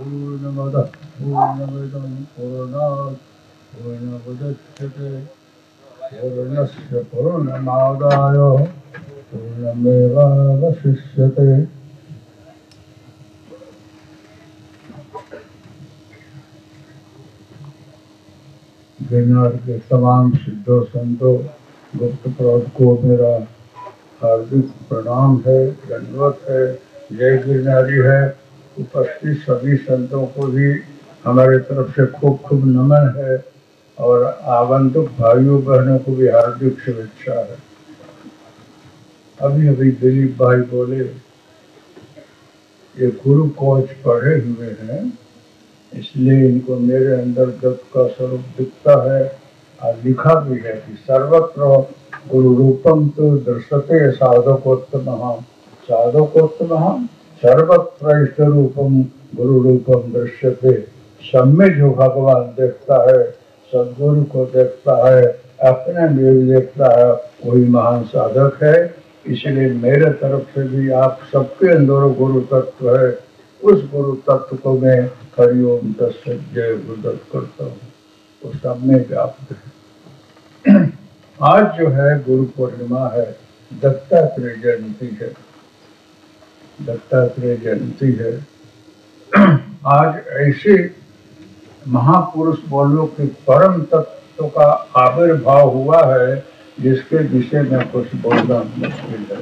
पूर्णमदः पूर्णमिदं पूर्णात् पूर्णमुदच्यते पूर्णस्य पूर्णमादाय पूर्णमेवावशिष्यते। गिरनार के तमाम सिद्धों संतों गुप्त प्रौढ़ को मेरा हार्दिक प्रणाम है, दंडवत है, जय गिरनारी है। उपस्थित सभी संतों को भी हमारे तरफ से खूब खूब नमन है और आगंतुक भाइयों बहनों को भी हार्दिक शुभेच्छा है। अभी अभी दिलीप भाई बोले ये गुरु कोच पढ़े हुए हैं, इसलिए इनको मेरे अंदर दत्त का स्वरूप दिखता है। और लिखा भी है कि सर्वत्र गुरु रूपम तो दर्शते साधकोत्तमः साधकोत्तमः सर्वत्र इष्ट रूपम गुरु रूपम दृश्यते। सब में जो भगवान देखता है, सदगुरु को देखता है, अपने में भी देखता है, वही महान साधक है। इसलिए मेरे तरफ से भी आप सबके अंदर गुरु तत्व है, उस गुरु तत्व को मैं हरिओम तत्सत जय गुरुदत्त करता हूँ, वो सब में व्याप्त है। आज जो है गुरु पूर्णिमा है, दत्तात्रेय जयंती है, दत्तात्रेय जयंती है। आज ऐसे महापुरुष बोलो कि परम तत्व का आविर्भाव हुआ है जिसके विषय में कुछ बोलना मुश्किल है।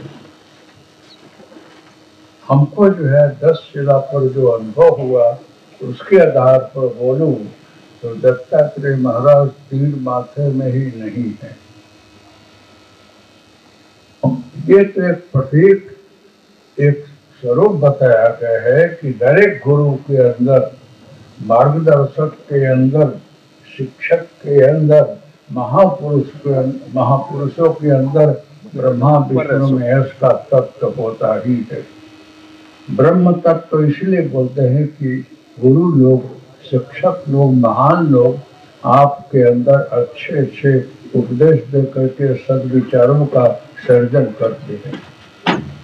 हमको जो है 10 शिला पर जो अनुभव हुआ उसके आधार पर बोलूं तो दत्तात्रेय महाराज तीर माथे में ही नहीं है। ये तो एक प्रतीक, एक स्वरूप बताया गया है कि दरेक गुरु के अंदर, मार्गदर्शक के अंदर, शिक्षक के अंदर, महापुरुषों के अंदर ब्रह्मा विष्णु महेश का तत्व होता ही है। ब्रह्म तत्व इसलिए बोलते हैं कि गुरु लोग, शिक्षक लोग, महान लोग आपके अंदर अच्छे अच्छे उपदेश दे करके सद्विचारों का सर्जन करते हैं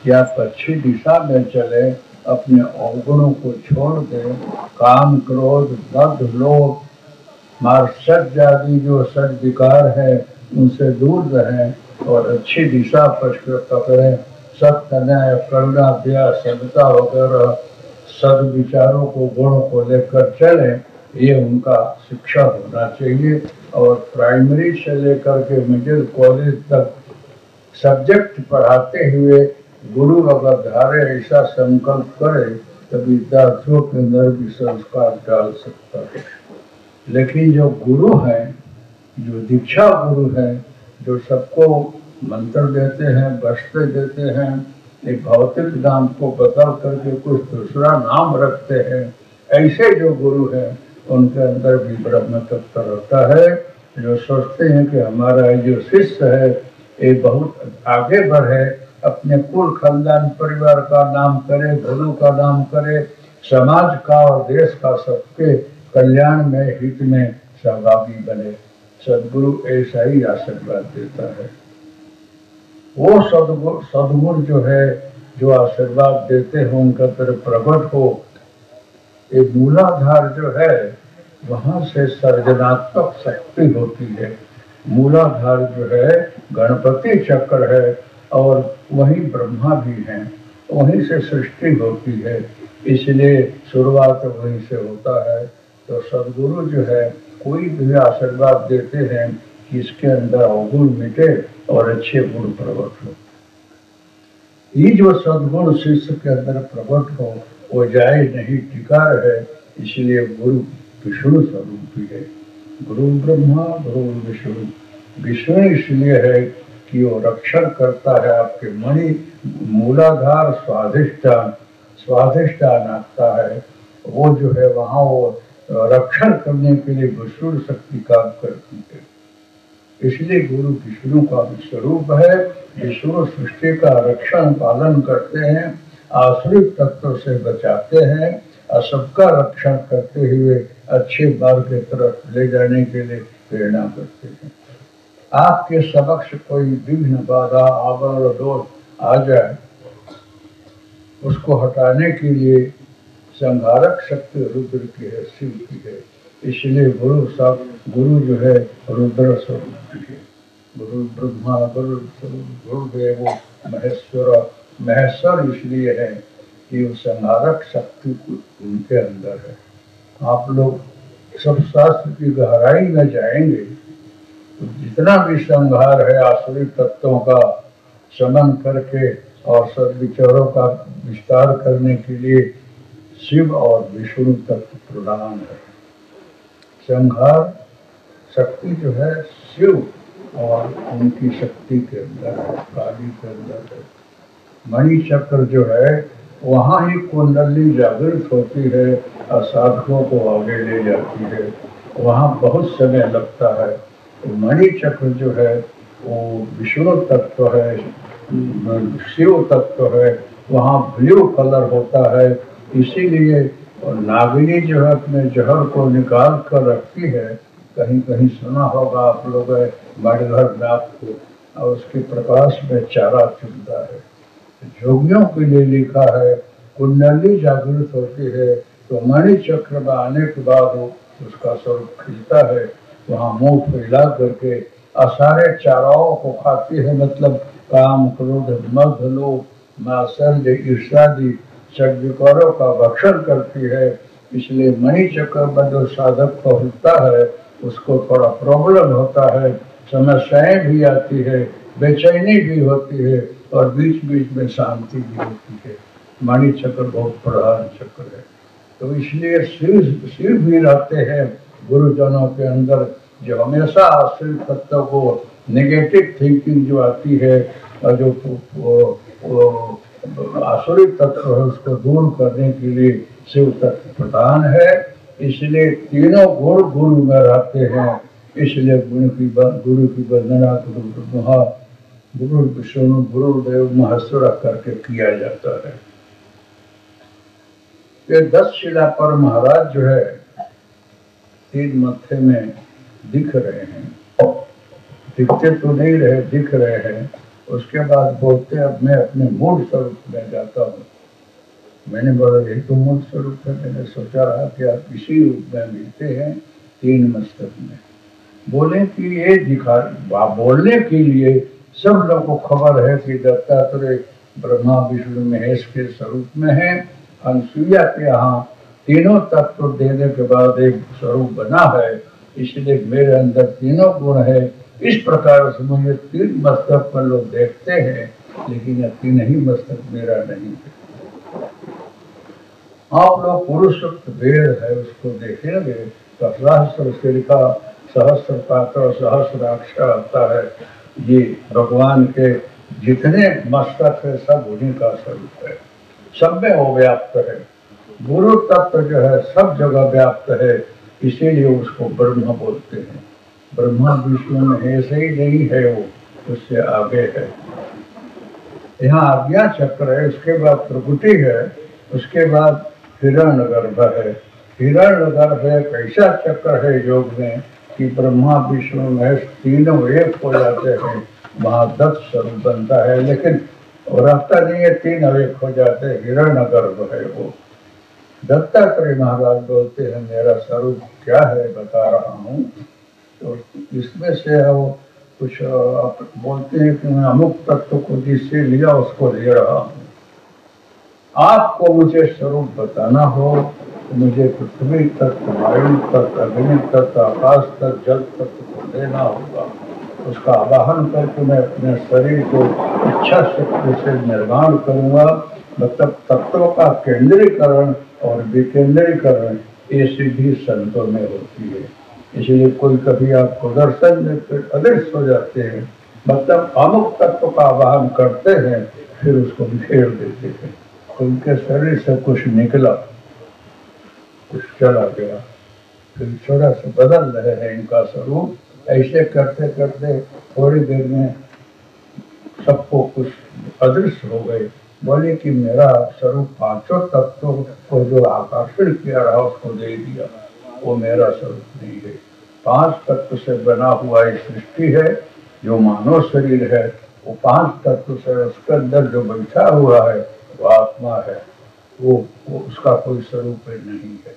कि आप अच्छी दिशा में चले, अपने अवगुणों को छोड़ दें, काम क्रोध मद लोभ मार्सद आदि जो सद्विकार है उनसे दूर रहें और अच्छी दिशा पर पकड़ें। सत्य न्याय करुणा दया सभ्यता वगैरह सद्विचारों को, गुणों को लेकर चले, ये उनका शिक्षा होना चाहिए। और प्राइमरी से लेकर के मिडिल कॉलेज तक सब्जेक्ट पढ़ाते हुए गुरु अगर धारे ऐसा संकल्प करे तो विद्यार्थियों के अंदर भी संस्कार डाल सकता है। लेकिन जो गुरु हैं, जो दीक्षा गुरु हैं, जो सबको मंत्र देते हैं, वस्त्र देते हैं, एक भौतिक नाम को बदल करके कुछ दूसरा नाम रखते हैं, ऐसे जो गुरु हैं उनके अंदर भी ब्रह्म तत्व रहता है। जो सोचते हैं कि हमारा जो शिष्य है ये बहुत आगे बढ़े, अपने कुल खानदान परिवार का नाम करे, गुरु का नाम करे, समाज का और देश का सबके कल्याण में, हित में सहभागी बने। सदगुरु ऐसा ही आशीर्वाद देता है। वो सदगुरु जो है, जो आशीर्वाद देते हो उनका तरफ प्रकट हो, ये मूलाधार जो है वहां से सर्जनात्मक शक्ति होती है। मूलाधार जो है गणपति चक्र है और वही ब्रह्मा भी हैं, वहीं से सृष्टि होती है, इसलिए शुरुआत वहीं से होता है। तो सदगुरु जो है कोई भी आशीर्वाद देते हैं कि इसके अंदर अवगुण मिटे और अच्छे गुण प्रकट हो। ये जो सदगुण शिष्य के अंदर प्रकट हो वो जाए नहीं, टिका रहे, इसलिए गुरु विष्णु स्वरूप भी है। गुरु ब्रह्मा गुरु विष्णु। विष्णु इसलिए है कि वो रक्षण करता है आपके मणि मूलाधार स्वाधिष्ठान, स्वाधिष्ठान आता है, वो जो है वहाँ वो रक्षण करने के लिए विष्णु शक्ति काम करती है। इसलिए गुरु विष्णु का स्वरूप है। विष्णु सृष्टि का रक्षण पालन करते हैं, आश्रित तत्व से बचाते हैं और सबका रक्षण करते हुए अच्छे मार्ग की तरफ ले जाने के लिए प्रेरणा करते हैं। आपके समक्ष कोई विघ्न बाधा आवरण दोष आ जाए, उसको हटाने के लिए संहारक शक्ति रुद्र की है, शिव की है। इसलिए गुरु जो है रुद्र स्वरूप की है। गुरु ब्रह्मा गुरु गुरुदेव महेश्वर, महेश्वर इसलिए है कि वो संहारक शक्ति उनके अंदर है। आप लोग सब शास्त्र की गहराई में जाएंगे तो जितना भी संहार है आसुरी तत्वों का शमन करके और सद्विचारों का विस्तार करने के लिए शिव और विष्णु तत्व प्रधान है। संहार शक्ति जो है शिव और उनकी शक्ति के अंदर है, काली के अंदर है। मणि चक्र जो है वहाँ ही कुंडली जागृत होती है और साधकों को आगे ले जाती है। वहाँ बहुत समय लगता है। तो मणि चक्र जो है वो विष्णु तत्व है, शिव तत्व है। वहाँ ब्लू कलर होता है। इसीलिए नागिनी जो है अपने जहर को निकाल कर रखती है। कहीं कहीं सुना होगा आप लोग मड़घर नाथ को, और उसके प्रकाश में चारा चुनता है। जोगियों के लिए लिखा है कुंडली जागृत होती है तो मणि चक्र में आने के बाद उसका स्वरूप खिलता है। वहाँ मुंह फैला करके सारे चाराओं को खाती है, मतलब काम क्रोध मद लोभ मात्सर्य ईर्ष्यादि षड्विकारों का भक्षण करती है। इसलिए मणि चक्र में जो साधक पहुँचता है उसको थोड़ा प्रॉब्लम होता है, समस्याएं भी आती है, बेचैनी भी होती है और बीच बीच में शांति भी होती है। मणि चक्र बहुत प्रधान चक्र है। तो इसलिए शिव भी रहते हैं गुरुजनों के अंदर, जो हमेशा आश्रित तत्व को नेगेटिव थिंकिंग जो आती है और जो आसुरी तत्व है उसको दूर करने के लिए शिव तत्व प्रधान है। इसलिए तीनों गुण गुरु में रहते हैं। इसलिए गुरु की वंदना गुरु विष्णु गुरुदेव महेश्वर करके किया जाता है। ये 10 शिला पर महाराज जो है तीन मत्थे में दिख रहे हैं, दिखते तो नहीं रहे, दिख रहे हैं। उसके बाद बोलते अब मैं अपने मूल स्वरूप में जाता हूँ। मैंने बोला यही तो मूल स्वरूप है। मैंने सोचा रहा कि आप इसी रूप में मिलते हैं तीन मस्तक में। बोले कि ये दिखा बोलने के लिए सब लोगों को खबर है कि दत्तात्रेय ब्रह्मा विष्णु महेश के स्वरूप में है। अनसुईया के यहाँ तीनों तत्व देने के बाद एक स्वरूप बना है। इसलिए मेरे अंदर तीनों गुण है। इस प्रकार से मुझे तीन मस्तक पर लोग देखते हैं, लेकिन यह तीन ही मस्तक मेरा नहीं है। आप लोग पुरुष वेद है उसको देखेंगे तो सहस्त्र से लिखा सहस्त्र पात्र सहस्त्राक्षर आता है। ये भगवान के जितने मस्तक है सब उन्हीं का स्वरूप है, सब में वो व्याप्त है। गुरु तत्व जो है सब जगह व्याप्त है, इसीलिए उसको ब्रह्म बोलते हैं। ब्रह्मा विष्णु में ऐसे ही नहीं है, वो उससे आगे है। यहाँ आज्ञा चक्र है, उसके बाद प्रकृति है, उसके बाद हिरण्यगर्भ है। हिरण्यगर्भ एक ऐसा चक्र है योग में कि ब्रह्मा विष्णु महेश तीनों एक हो जाते हैं। वहाँ 10 स्वरूप बनता है, लेकिन रहता नहीं है, तीन एक हो जाते हैं। हिरण्यगर्भ है वो। दत्तात्रेय महाराज बोलते हैं मेरा स्वरूप क्या है बता रहा हूँ। तो इसमें से वो कुछ बोलते हैं कि मैं अमुक तत्व को जिससे लिया उसको ले रहा हूँ। आपको मुझे स्वरूप बताना हो तो मुझे पृथ्वी तत्व, वायु तत्व, अग्नि तत्व, आकाश तत्व, जल तत्व को लेना होगा। उसका आवाहन करके मैं अपने शरीर को इच्छा शक्ति से निर्माण करूंगा। मतलब तत्वों का केंद्रीकरण और विकेंद्रीकरण ये सिद्धि संतों में होती है। इसलिए कोई कभी आपको दर्शन में अदृश्य हो जाते हैं, मतलब अमुक तत्व का आवाहन करते हैं, फिर उसको घेर देते हैं। तो उनके शरीर से कुछ निकला, कुछ चला गया, फिर थोड़ा सा बदल रहे हैं इनका स्वरूप। ऐसे करते करते थोड़ी देर में सबको कुछ अदृश्य हो गए। बोले कि मेरा स्वरूप पांचों तत्वों को जो आकर्षण किया रहा उसको दे दिया, वो मेरा स्वरूप नहीं है। 5 तत्व से बना हुआ एक सृष्टि है, जो मानव शरीर है वो 5 तत्व से, उसके अंदर जो बैठा हुआ है वो आत्मा है। वो उसका कोई स्वरूप नहीं है।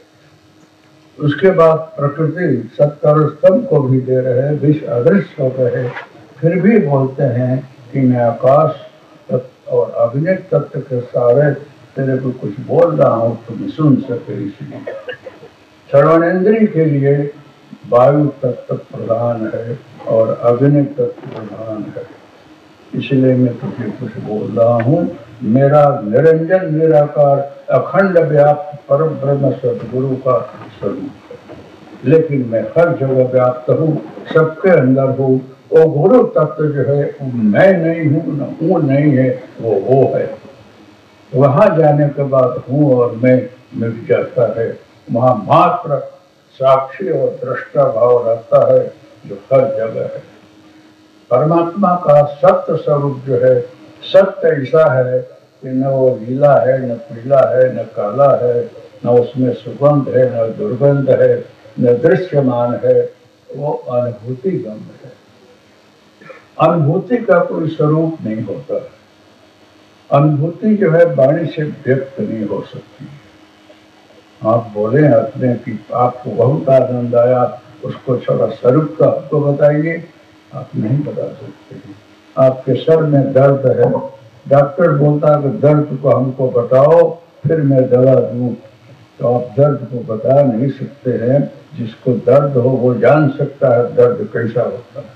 उसके बाद प्रकृति सत्तर स्तंभ को भी दे रहे, विष अदृश्य हो गए, फिर भी बोलते हैं कि मैं आकाश तत्व और अग्नि तत्व के सारे तेरे को कुछ बोल रहा हूँ, तुम सुन सके इसलिए। श्रवणेन्द्रिय के लिए वायु तत्व प्रधान है और अग्नि तत्व प्रधान है, इसलिए मैं तुझे कुछ बोल रहा हूँ। मेरा निरंजन निराकार अखंड व्याप्त परम ब्रह्म सदगुरु का स्वरूप है, लेकिन मैं हर जगह व्याप्त हूँ, सबके अंदर हूँ। वो गुरु तत्व जो है वो मैं नहीं हूँ, न हूँ नहीं है, वो है। वहां जाने के बाद हूँ और मैं मिट जाता है। वहां मात्र साक्षी और दृष्टा भाव रहता है जो हर जगह है। परमात्मा का सत्य स्वरूप जो है, सत्य ऐसा है कि न वो नीला है, न पीला है, न काला है, न उसमें सुगंध है, न दुर्गंध है, न दृश्यमान है, वो अनुभूति गम्य है। अनुभूति का कोई स्वरूप नहीं होता। अनुभूति जो है वाणी से व्यक्त नहीं हो सकती। आप बोले अपने कि आपको बहुत आनंद आया, उसको थोड़ा स्वरूप का आपको बताइए, आप नहीं बता सकते। आपके सर में दर्द है, डॉक्टर बोलता है कि दर्द को हमको बताओ फिर मैं दवा दूं, तो आप दर्द को बता नहीं सकते हैं। जिसको दर्द हो वो जान सकता है दर्द कैसा होता है।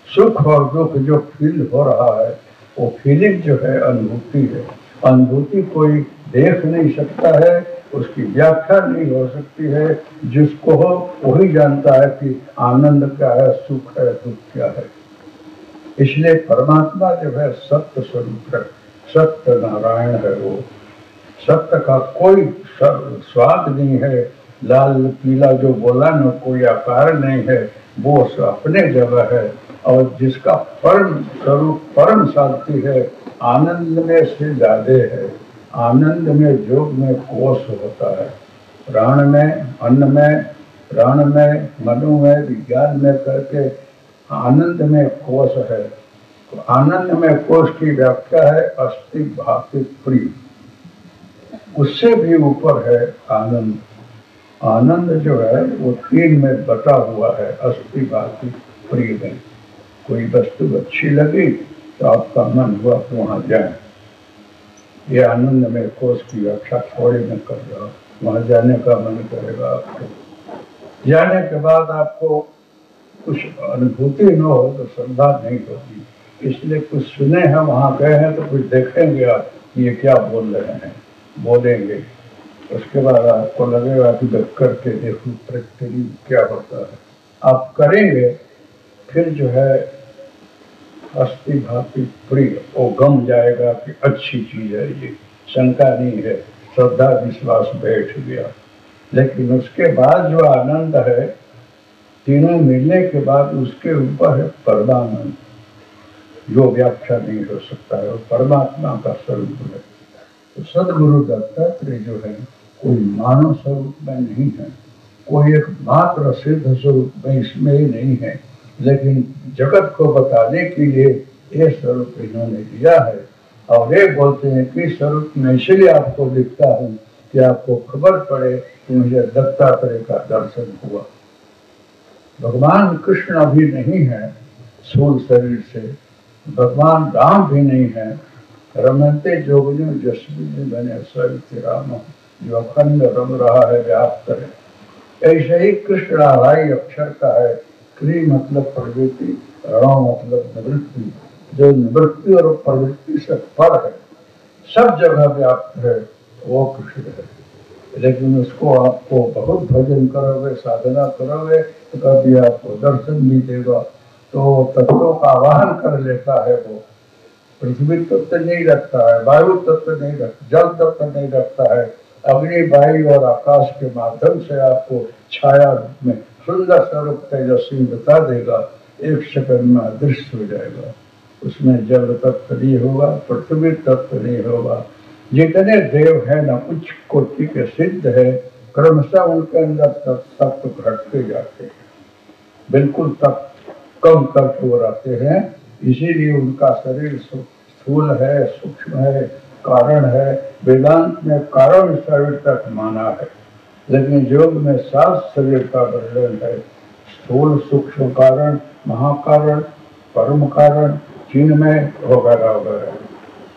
सुख और दुख जो फील हो रहा है वो फीलिंग जो है अनुभूति है। अनुभूति कोई देख नहीं सकता है, उसकी व्याख्या नहीं हो सकती है। जिसको हो वही जानता है कि आनंद क्या है, सुख है, दुख क्या है। इसलिए परमात्मा जो है सत्य स्वरूप है, सत्य नारायण है। वो सत्य का कोई स्वाद नहीं है। लाल पीला जो बोला न कोई आकार नहीं है, वो अपने जगह है। और जिसका परम स्वरूप परम शांति है, आनंद में से ज्यादा है। आनंद में योग में कोश होता है, प्राण में, अन्न में, प्राण में, मनु में, विज्ञान में करके आनंद में कोश है। तो आनंद में कोश की व्याख्या है अस्थि भाति प्रिय, उससे भी ऊपर है आनंद। आनंद जो है वो तीन में बटा हुआ है, अस्थि भाति प्रिय में। कोई वस्तु अच्छी लगी तो आपका मन हुआ तो वहां जाए। ये आनंद में कोश की व्याख्या थोड़ी में कर रहा हूं। वहां जाने का मन करेगा आपको। जाने के बाद आपको कुछ अनुभूति न हो तो श्रद्धा नहीं होगी। इसलिए कुछ सुने हैं, वहां गए हैं तो कुछ देखेंगे आप ये क्या बोल रहे हैं, बोलेंगे। उसके बाद आपको लगेगा कि करके देखो प्रकृति क्या होता है। आप करेंगे फिर जो है अस्थि भाति प्रिय वो गम जाएगा कि अच्छी चीज है, ये शंका नहीं है, श्रद्धा विश्वास बैठ गया। लेकिन उसके बाद जो आनंद है, तीनों मिलने के बाद उसके ऊपर है परमानंद, जो व्याख्या नहीं हो सकता है, वो परमात्मा का स्वरूप है। तो सदगुरु दत्तात्रेय जो है कोई मानव स्वरूप में नहीं है, कोई एक मात्र सिद्ध स्वरूप में इसमें ही नहीं है, लेकिन जगत को बताने के लिए ये स्वरूप इन्होंने दिया है। और ये बोलते हैं कि स्वरूप में इसलिए आपको दिखता हूँ कि आपको खबर पड़े कि मुझे दत्तात्रेय का दर्शन हुआ। भगवान कृष्ण अभी नहीं है स्थूल शरीर से, भगवान राम भी नहीं है। रमनते जोगियों जसवी बने सवित राम, जो अखंड रम रहा है, व्याप्त है। ऐसे ही कृष्ण आधारी अक्षर का है। क्री मतलब प्रवृत्ति, रण मतलब निवृत्ति, जो निवृत्ति और प्रवृत्ति से पर है, सब जगह व्याप्त है, वो कृष्ण है। लेकिन उसको आपको बहुत भजन करोगे, साधना करोगे तो कभी आपको दर्शन भी देगा। तो तत्वों का आवाहन कर लेता है। वो पृथ्वी तत्व नहीं रखता है, वायु तत्व नहीं रखता, जल तत्व नहीं रखता है। अग्नि, वायु और आकाश के माध्यम से आपको छाया में सुंदर स्वरूप तेजस्वी बता देगा। एक सेकंड में अदृश्य हो जाएगा। उसमें जल तत्व नहीं होगा, पृथ्वी तत्व नहीं होगा। जितने देव है ना उच्च कोटि के सिद्ध है, क्रमशः उनके अंदर तत्व घटते जाते हैं, बिल्कुल तत्व कम करके वो रहते हैं। इसीलिए उनका शरीर स्थूल है, सूक्ष्म है, कारण है। वेदांत में कारण शरीर तक माना है, लेकिन योग में 7 शरीर का वर्णन है। स्थूल, सूक्ष्म कारण, महाकारण, परम कारण, चिन्मय वगैरह वगैरह।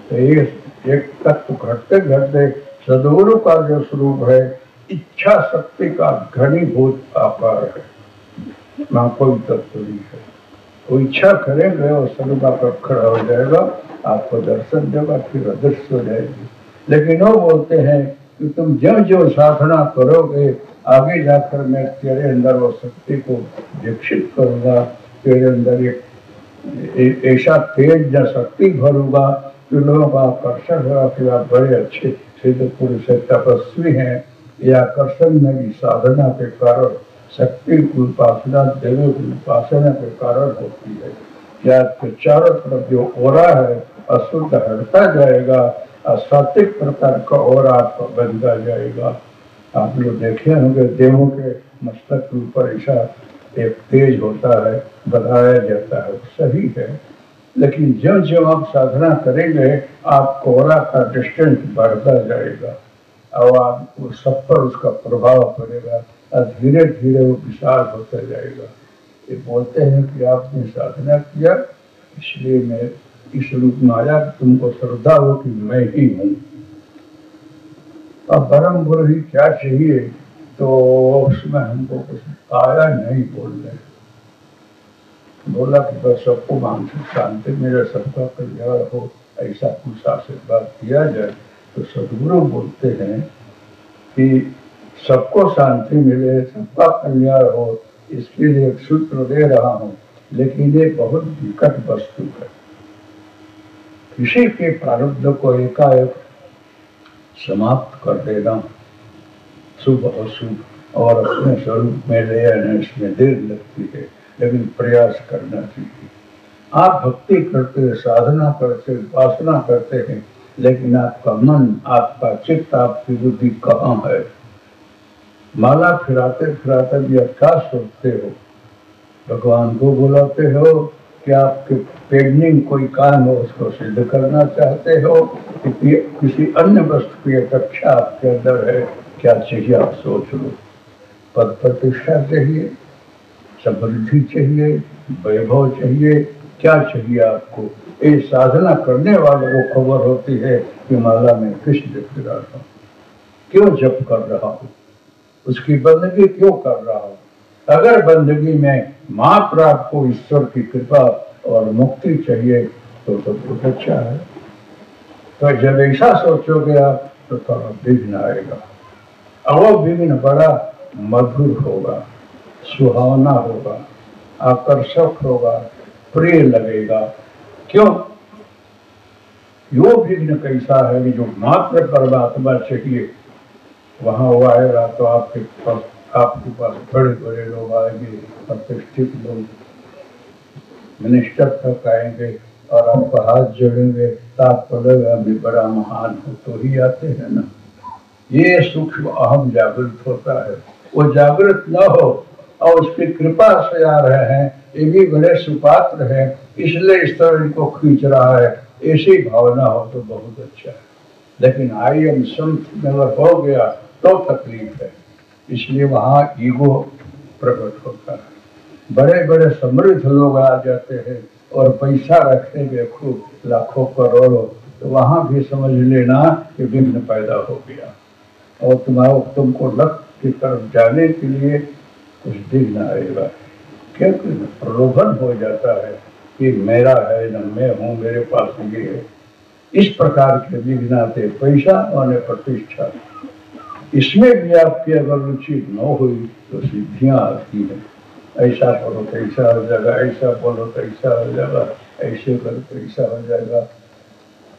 तो एक तत्व घटते घटते सद्गुरु का जो स्वरूप है इच्छा शक्ति का घनीभूत आकार है, ना कोई तत्व नहीं है। वो इच्छा करेंगे और स्वरूप आपका खड़ा हो जाएगा, आपको दर्शन देगा, फिर अदृश्य हो जाएगी। लेकिन वो बोलते हैं कि तुम जो जो साधना करोगे आगे जाकर मैं तेरे अंदर वो शक्ति को विकसित करूंगा, तेरे अंदर एक ऐसा तेज या शक्ति भरूंगा कि लोगों का आकर्षण होगा कि आप बड़े अच्छे सिद्ध पुरुष है, तपस्वी हैं। यह आकर्षण मेरी साधना के कारण, शक्ति की उपासना, देवी की उपासना के कारण होती है। क्या चारों तरफ जो ओरा है अशुद्ध हटता जाएगा और सात्विक प्रकार का ओरा आपका बनता जाएगा। आप लोग देखे होंगे देवों के मस्तक के ऊपर ऐसा एक तेज होता है, बताया जाता है, सही है। लेकिन जो जो आप साधना करेंगे आप कोरा का डिस्टेंस बढ़ता जाएगा और आपको सब पर उसका प्रभाव पड़ेगा और धीरे धीरे वो विशाल होता जाएगा। ये बोलते हैं कि आपने साधना किया इसलिए मैं इस रूप में आया, तुमको श्रद्धा हो कि मैं ही हूँ। अब परम गुरु ही क्या चाहिए, तो उसमें हमको कुछ आया नहीं बोलने। बोला कि बस सबको मानसिक शांति मिले, सबका कल्याण हो, ऐसा कुछ आशीर्वाद दिया जाए। तो सदगुरु बोलते हैं कि सबको शांति मिले, सबका कल्याण हो, इसके लिए एक सूत्र दे रहा हूँ, लेकिन ये बहुत विकट वस्तु है। किसी के प्रारब्ध को एकाएक समाप्त कर देना, शुभ अशुभ और अपने स्वरूप में ले आने, इसमें देर लगती है, लेकिन प्रयास करना चाहिए। आप भक्ति करते, साधना करते, उपासना करते हैं, लेकिन आपका मन, आपका चित्त, आपकी बुद्धि कहाँ है? माला फिराते फिराते भी आप क्या सोचते हो? भगवान को बुलाते हो कि आपके पेंडिंग कोई काम हो उसको सिद्ध करना चाहते हो कि किसी अन्य वस्तु की अपेक्षा आपके अंदर है? क्या चाहिए आप सोच लो। पद प्रतिष्ठा चाहिए, समृद्धि चाहिए, वैभव चाहिए, क्या चाहिए आपको? ये साधना करने वालों को खबर होती है कि माला में किस जप रहा हूँ, क्यों जप कर रहा हूँ, उसकी बंदगी क्यों कर रहा हूँ। अगर बंदगी में माँ प्राप्त को ईश्वर की कृपा और मुक्ति चाहिए तो बहुत अच्छा है। तो जब ऐसा सोचोगे आप तो थोड़ा विघ्न आएगा, और वो विघ्न बड़ा मधुर होगा, सुहावना होगा, आकर्षक होगा, प्रिय लगेगा। क्यों? यो विघ्न कैसा है कि जो मात्र परमात्मा चाहिए वहां वो आएगा तो आपके पास बड़े बड़े लोग आएंगे, प्रतिष्ठित लोग, मिनिस्टर तक आएंगे और आपका हाथ जोड़ेंगे तो आपको लगेगा मैं बड़ा महान हूँ, तो ही आते हैं ना। ये सूक्ष्म अहम जागृत होता है। वो जागृत न हो और उसकी कृपा से आ रहे हैं, ये भी बड़े सुपात्र हैं, इसलिए इस तरह इनको खींच रहा है, ऐसी भावना हो तो बहुत अच्छा है। लेकिन आई एम समथिंग अगर हो गया तो तकलीफ है, इसलिए वहाँ ईगो प्रकट होता है। बड़े बड़े समृद्ध लोग आ जाते हैं और पैसा रखेंगे खूब, लाखों करोड़ों, तो वहाँ भी समझ लेना कि विघ्न पैदा हो गया और तुमको लक्ष्य की तरफ जाने के लिए कुछ विघ्न आएगा। क्योंकि प्रलोभन हो जाता है कि मेरा है न मैं हूँ, मेरे पास ये है। इस प्रकार के विघ्न आते, पैसा और प्रतिष्ठा, इसमें भी आपकी अगर रुचि न हुई तो सिद्धियां आती हैं। ऐसा करो तो ऐसा हो जाएगा, ऐसा बोलो तो ऐसा हो जाएगा, ऐसे करो तो ऐसा हो जाएगा।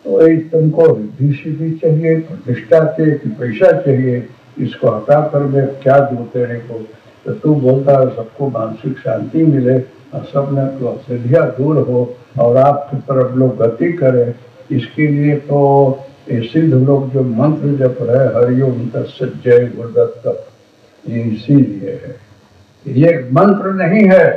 तो तुमको रिद्धि सिद्धि चाहिए, प्रतिष्ठा चाहिए कि पैसा चाहिए, इसको हटा कर मैं क्या दूं तेरे को? तो तू बोलता है सबको मानसिक शांति मिले और सब में तो सिद्धियां दूर हो और आपकी तरफ लोग गति करें। इसके लिए तो सिद्ध लोग जो मंत्र जप रहे हरिओम तत्सत जय गुरुदत्त, ये इसीलिए है। ये मंत्र नहीं है,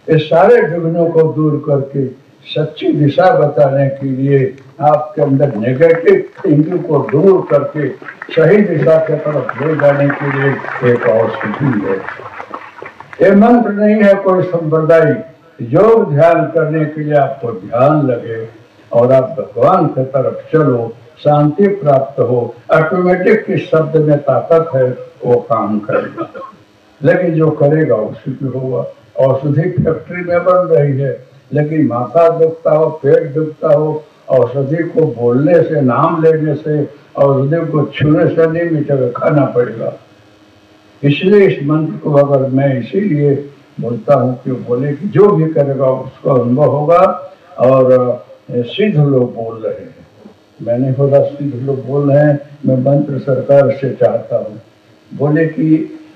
ये सारे विघ्नों को दूर करके सच्ची दिशा बताने के लिए, आपके अंदर नेगेटिव थिंकिंग को दूर करके सही दिशा की तरफ ले जाने के लिए एक औषधि है। ये मंत्र नहीं है कोई संप्रदाय। योग ध्यान करने के लिए आपको ध्यान लगे और आप भगवान की तरफ चलो, शांति प्राप्त हो, ऑटोमेटिक किस शब्द में ताकत है वो काम करेगा। लेकिन जो करेगा उसी की होगा। औषधि फैक्ट्री में बन रही है, लेकिन माथा दुखता हो, पेट दुखता हो, औषधि को बोलने से, नाम लेने से, औषधि को छूने से नहीं मिटेगा, खाना पड़ेगा। इसलिए इस मंत्र को अगर मैं इसीलिए बोलता हूँ कि बोले कि जो भी करेगा उसका अनुभव होगा। और सिद्ध लोग बोल रहे हैं, मैंने बोला सिद्ध लोग बोल रहे हैं, मैं मंत्र सरकार से चाहता हूँ। बोले कि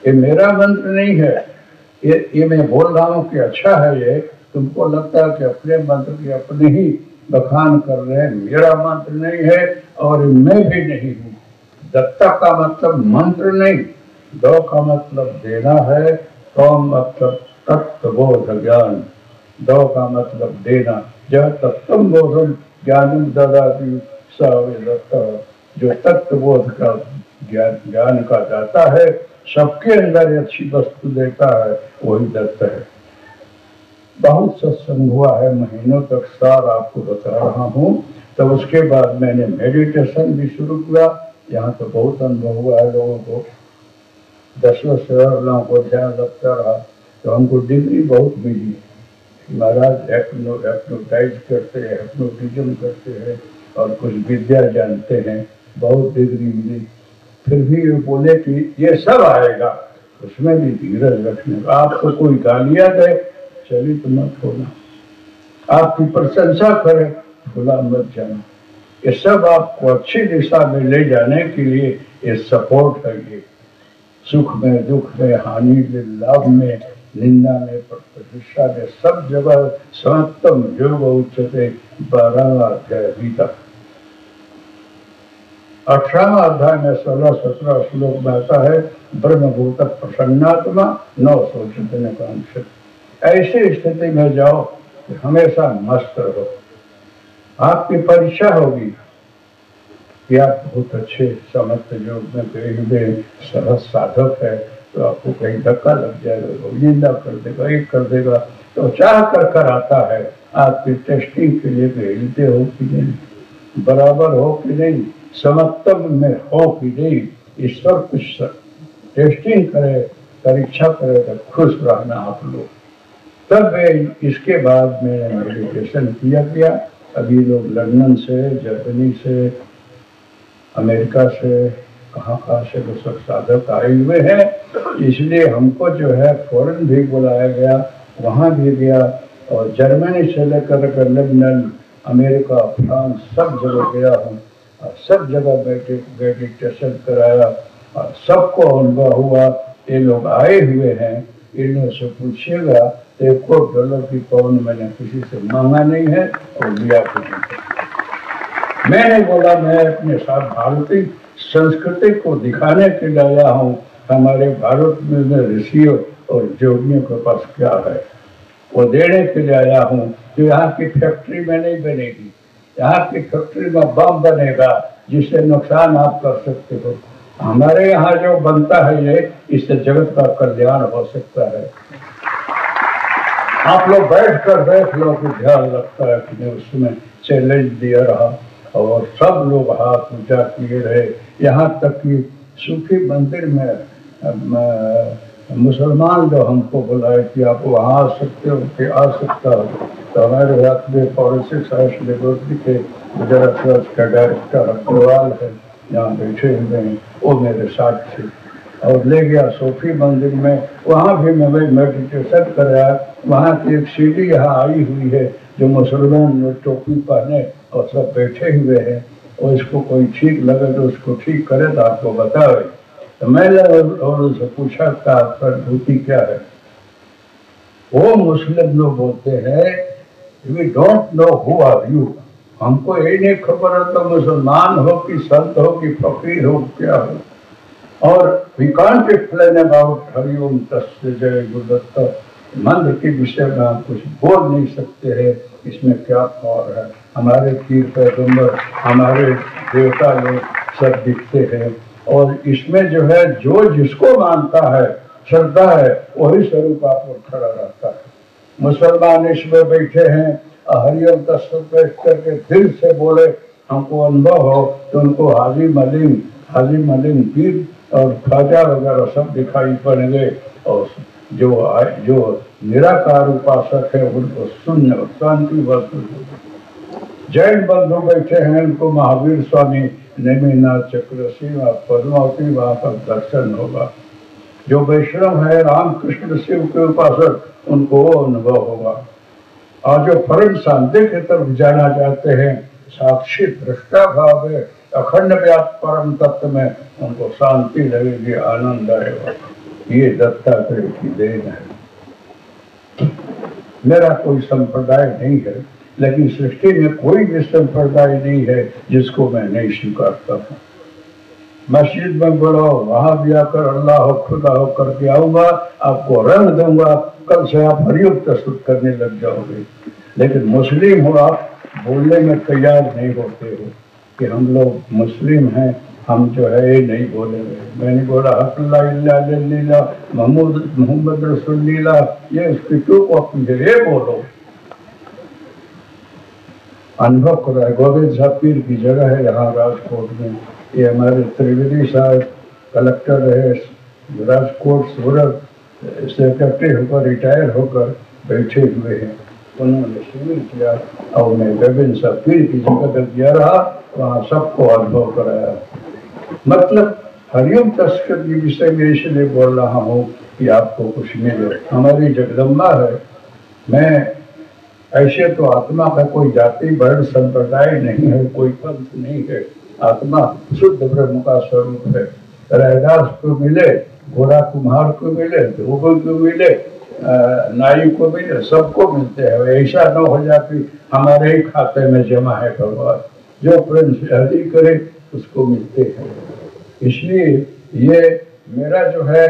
ये मेरा मंत्र नहीं है, ये मैं बोल रहा हूँ कि अच्छा है, ये तुमको लगता है कि अपने मंत्र की अपने ही बखान कर रहे हैं, मेरा मंत्र नहीं है और मैं भी नहीं हूँ। दत्ता का मतलब मंत्र नहीं, दो का मतलब देना है, तो मतलब तत्वबोध ज्ञान, दो का मतलब देना। जब तत्व बोधन ज्ञान ददाति स वै दत्तः, जो तत्वबोध का ज्ञान का दाता है, सबके अंदर अच्छी वस्तु देता है, वही दत्त है। बहुत सत्संग हुआ है, महीनों तक सार आपको बता रहा हूँ। तो उसके बाद मैंने मेडिटेशन भी शुरू किया। यहाँ तो बहुत अनुभव हुआ है लोगों को, 10 लोगों को ध्यान लगता रहा, तो हमको डिग्री बहुत मिली। महाराज हिप्नोटाइज करते हैं, हिप्नोटिज्म करते हैं और कुछ विद्या जानते हैं, बहुत डिग्री मिली। फिर भी ये बोले कि ये सब आएगा, उसमें भी धीरज रखने। आपको कोई गालियां दे, चलिए तो मत होना, आपकी प्रशंसा करे, भूला मत जाना। ये सब आपको अच्छी दिशा में ले जाने के लिए ये सपोर्ट है। ये सुख में, दुख में, हानि में, लाभ में, निंदा में, प्रतिष्ठा में, सब जगह समत्तम योग उच्चते। 12वां अध्याय गीता, 18वां अध्याय में 16-17 श्लोक में आता है, ब्रह्मभूत प्रसन्नात्मा न सोचते न कांक्षित। ऐसी स्थिति में जाओ कि हमेशा मस्त रहो। आपकी परीक्षा होगी कि आप बहुत अच्छे समर्थ योग में गए हुए सरस साधक है, तो आपको कहीं धक्का लग जाएगा, निंदा कर देगा, एक कर देगा, तो चाह कर आता है। आपकी टेस्टिंग के लिए हिलते हो कि नहीं, बराबर हो कि नहीं, समत्तम में हो कि नहीं, ईश्वर कुछ टेस्टिंग करे, परीक्षा करे तो खुश रहना आप लोग। तब इसके बाद मैंने मेडिटेशन किया गया। अभी लोग लंदन से, जर्मनी से, अमेरिका से, कहाँ से वो सब साधक आए हुए हैं। इसलिए हमको जो है फॉरेन भी बुलाया गया, वहाँ भी गया, और जर्मनी से लेकर लंदन, अमेरिका, फ्रांस, सब जगह गया हूँ और सब जगह मेडिटेशन कराया और सबको अनुभव हुआ। ये लोग आए हुए हैं, इन लोगों से पूछिएगा तो $1 की पाउंड मैंने किसी से मांगा नहीं है और लिया किसी। मैंने बोला मैं अपने साथ भारतीय संस्कृति को दिखाने के लिए आया हूँ। हमारे भारत में ऋषियों और योगियों के पास क्या है वो देने के लिए आया हूँ। तो यहाँ की फैक्ट्री में नहीं बनेगी, यहाँ की फैक्ट्री में बम बनेगा जिससे नुकसान आप कर सकते हो। हमारे यहाँ जो बनता है ये, इससे जगत का कल्याण हो सकता है। आप लोग बैठ कर देख लो कि ध्यान लगता है कि नहीं। उसमें चैलेंज दिया रहा और सब लोग हाथ ऊंचा किए रहे। यहाँ तक कि सूफी मंदिर में मुसलमान लोग हमको बुलाए कि आप वहाँ आ सकते हो कि आ सकता हो। तो हमारे हाथ में फॉरेंसिक साइंस लेबोरेटरी के गुजरात का डायरेक्टर अग्रवाल है, यहाँ बैठे हुए हैं, वो मेरे साथ थे और ले गया सूफी मंदिर में। वहाँ भी मैं मेडिटेशन कराया। वहाँ की एक सीढ़ी यहाँ आई हुई है जो मुसलमान लोग टोपी पहने और सब बैठे हुए हैं, और इसको कोई ठीक लगे तो उसको ठीक करे तो आपको बताए। तो मैंने और उनसे पूछा कि आपका अनुभूति क्या है। वो मुस्लिम लोग बोलते हैं we don't know who are you, हमको यही नहीं खबर है तो मुसलमान हो कि संत हो कि फकीर हो क्या हो। और we can't explain about Hariom तस्य जय गुरुदत्त, मंत्र के विषय में हम कुछ बोल नहीं सकते हैं, इसमें क्या पावर है। हमारे पीर पैगंबर, हमारे देवता लोग सब दिखते हैं, और इसमें जो है जो जिसको मानता है, श्रद्धा है, वही स्वरूप आप पर खड़ा रहता है। मुसलमान इसमें बैठे हैं, हरिओम तस्वीर पेश करके दिल से बोले, हमको अनुभव हो, तो उनको हाजी मलिंग पीर और ख्वाजा वगैरह सब दिखाई पड़ेंगे, और जो निराकार उपासक है उनको शून्य और शांति वस्तु। जैन बंधु बैठे हैं, उनको महावीर स्वामी, नेमिनाथ चक्रसी व पद्मावती वहां पर दर्शन होगा। जो वैष्णव है, रामकृष्ण शिव के उपासक, उनको वो अनुभव होगा। और जो परम शांति की तरफ जाना चाहते हैं, साक्षी दृष्टा भाव है, अखंड व्याप्त परम तत्व में, उनको शांति लगेगी, आनंद आएगा। ये दत्तात्रेय की देन है। मेरा कोई संप्रदाय नहीं है, लेकिन सृष्टि में कोई भी संप्रदाय नहीं है जिसको मैं नहीं स्वीकारता हूँ। मस्जिद में बोलो, वहां भी आकर अल्लाह हो खुदा हो करके आऊंगा, आपको रंग दूंगा, कल से आप हरियुक्त प्रस्तुत करने लग जाओगे। लेकिन मुस्लिम हो, आप बोलने में तैयार नहीं होते हो कि हम लोग मुस्लिम हैं, हम जो है ये नहीं बोलेंगे। मैंने बोला हक़ मोहम्मद रसूलुल्लाह, ये उसकी क्यों कॉपी है, ये बोलो। अनुभव करा है। गोविंद साहब पीर की जगह है यहाँ राजकोट में। ये हमारे त्रिवेदी साहब कलेक्टर रहे राजकोट, सूरत, सेक्रेटरी होकर रिटायर होकर बैठे हुए हैं। उन्होंने शिविर किया और मैं गोविंद साहब पीर की जगह पर गया रहा, वहाँ सबको अनुभव कराया। मतलब हरिओम तस्कर के विषय में इसलिए बोल रहा हूँ कि आपको कुछ मिले। हमारी जगदम्बा है। मैं ऐसे तो आत्मा का कोई जाति वर्ण संप्रदाय नहीं है, कोई पंथ नहीं है। आत्मा शुद्ध ब्रह्म का स्वरूप है। रैदास को मिले, घोड़ा कुम्हार को मिले, ध्रुव को मिले, नाई को मिले, सबको मिलते हैं। ऐसा न हो जाए हमारे ही खाते में जमा है भगवान, जो प्रेम से हरि करे उसको मिलते हैं। इसलिए ये मेरा जो है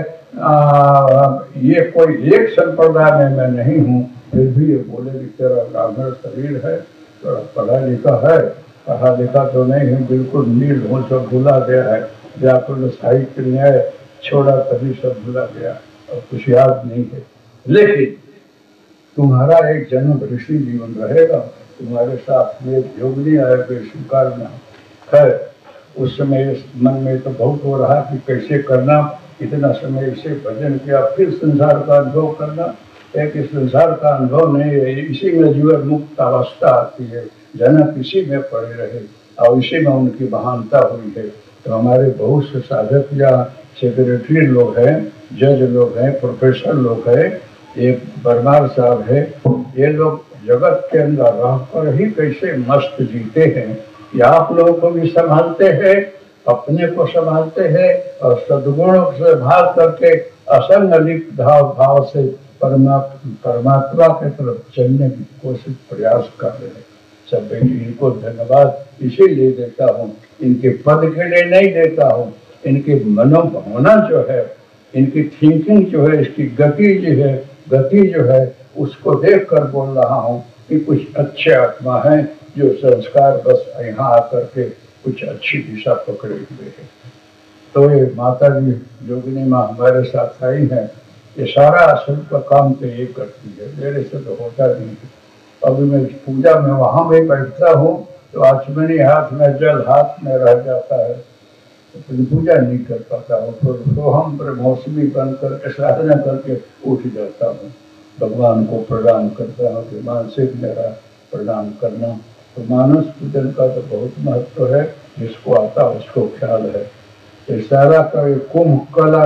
ये कोई एक संप्रदाय में मैं नहीं हूँ, फिर भी ये बोले कि तेरा ब्राह्मण शरीर है, थोड़ा पढ़ा लिखा है, पढ़ा लिखा तो नहीं है, बिल्कुल नील हूँ, सब भुला गया है, व्याकरण साहित्य न्याय छोड़ा तभी सब भुला गया और कुछ याद नहीं है। लेकिन तुम्हारा एक जन्म ऋषि जीवन रहेगा, तुम्हारे साथ में योगनी आएगा स्वीकारना है। उस समय मन में तो बहुत हो रहा कि कैसे करना, इतना समय से भजन किया, फिर संसार का अनुभव करना। एक संसार का अनुभव नहीं है, इसी में जीवन मुक्त अवस्था आती है। जनक इसी में पड़े रहे और इसी में उनकी महानता हुई है। तो हमारे बहुत से साधक या सेक्रेटरी लोग हैं, जज लोग हैं, प्रोफेसर लोग हैं, एक परमार साहब है, ये लोग जगत के अंदर रहकर ही कैसे मस्त जीते हैं कि आप लोगों को भी संभालते हैं, अपने को संभालते हैं और सद्गुणों से भाग करके असंग लिप्त भाव से परमात्मा के तरफ चलने की कोशिश प्रयास कर रहे हैं। सब बेटी इनको धन्यवाद इसीलिए देता हूँ, इनके पद के लिए नहीं देता हूँ, इनकी मनोभावना जो है, इनकी थिंकिंग जो है, इसकी गति जो है उसको देख कर बोल रहा हूँ कि कुछ अच्छे आत्मा हैं जो संस्कार बस यहाँ आकर के कुछ अच्छी दिशा पकड़े हुए हैं। तो ये माता जी जोगिनी माँ हमारे साथ आई हैं, ये सारा असल का काम तो ये करती है, मेरे से तो होता नहीं है। अभी मैं पूजा में वहाँ भी बैठता हूँ तो आचमनी हाथ में जल हाथ में रह जाता है, तो पूजा नहीं कर पाता हूँ। तो हम मौसमी बन करके साधना करके उठ जाता हूँ, भगवान को प्रणाम करता हूँ कि मानसिक मेरा प्रणाम करना। तो मानस पूजन का तो बहुत महत्व है, जिसको आता उसको ख्याल है। इस सारा का कुंभ कला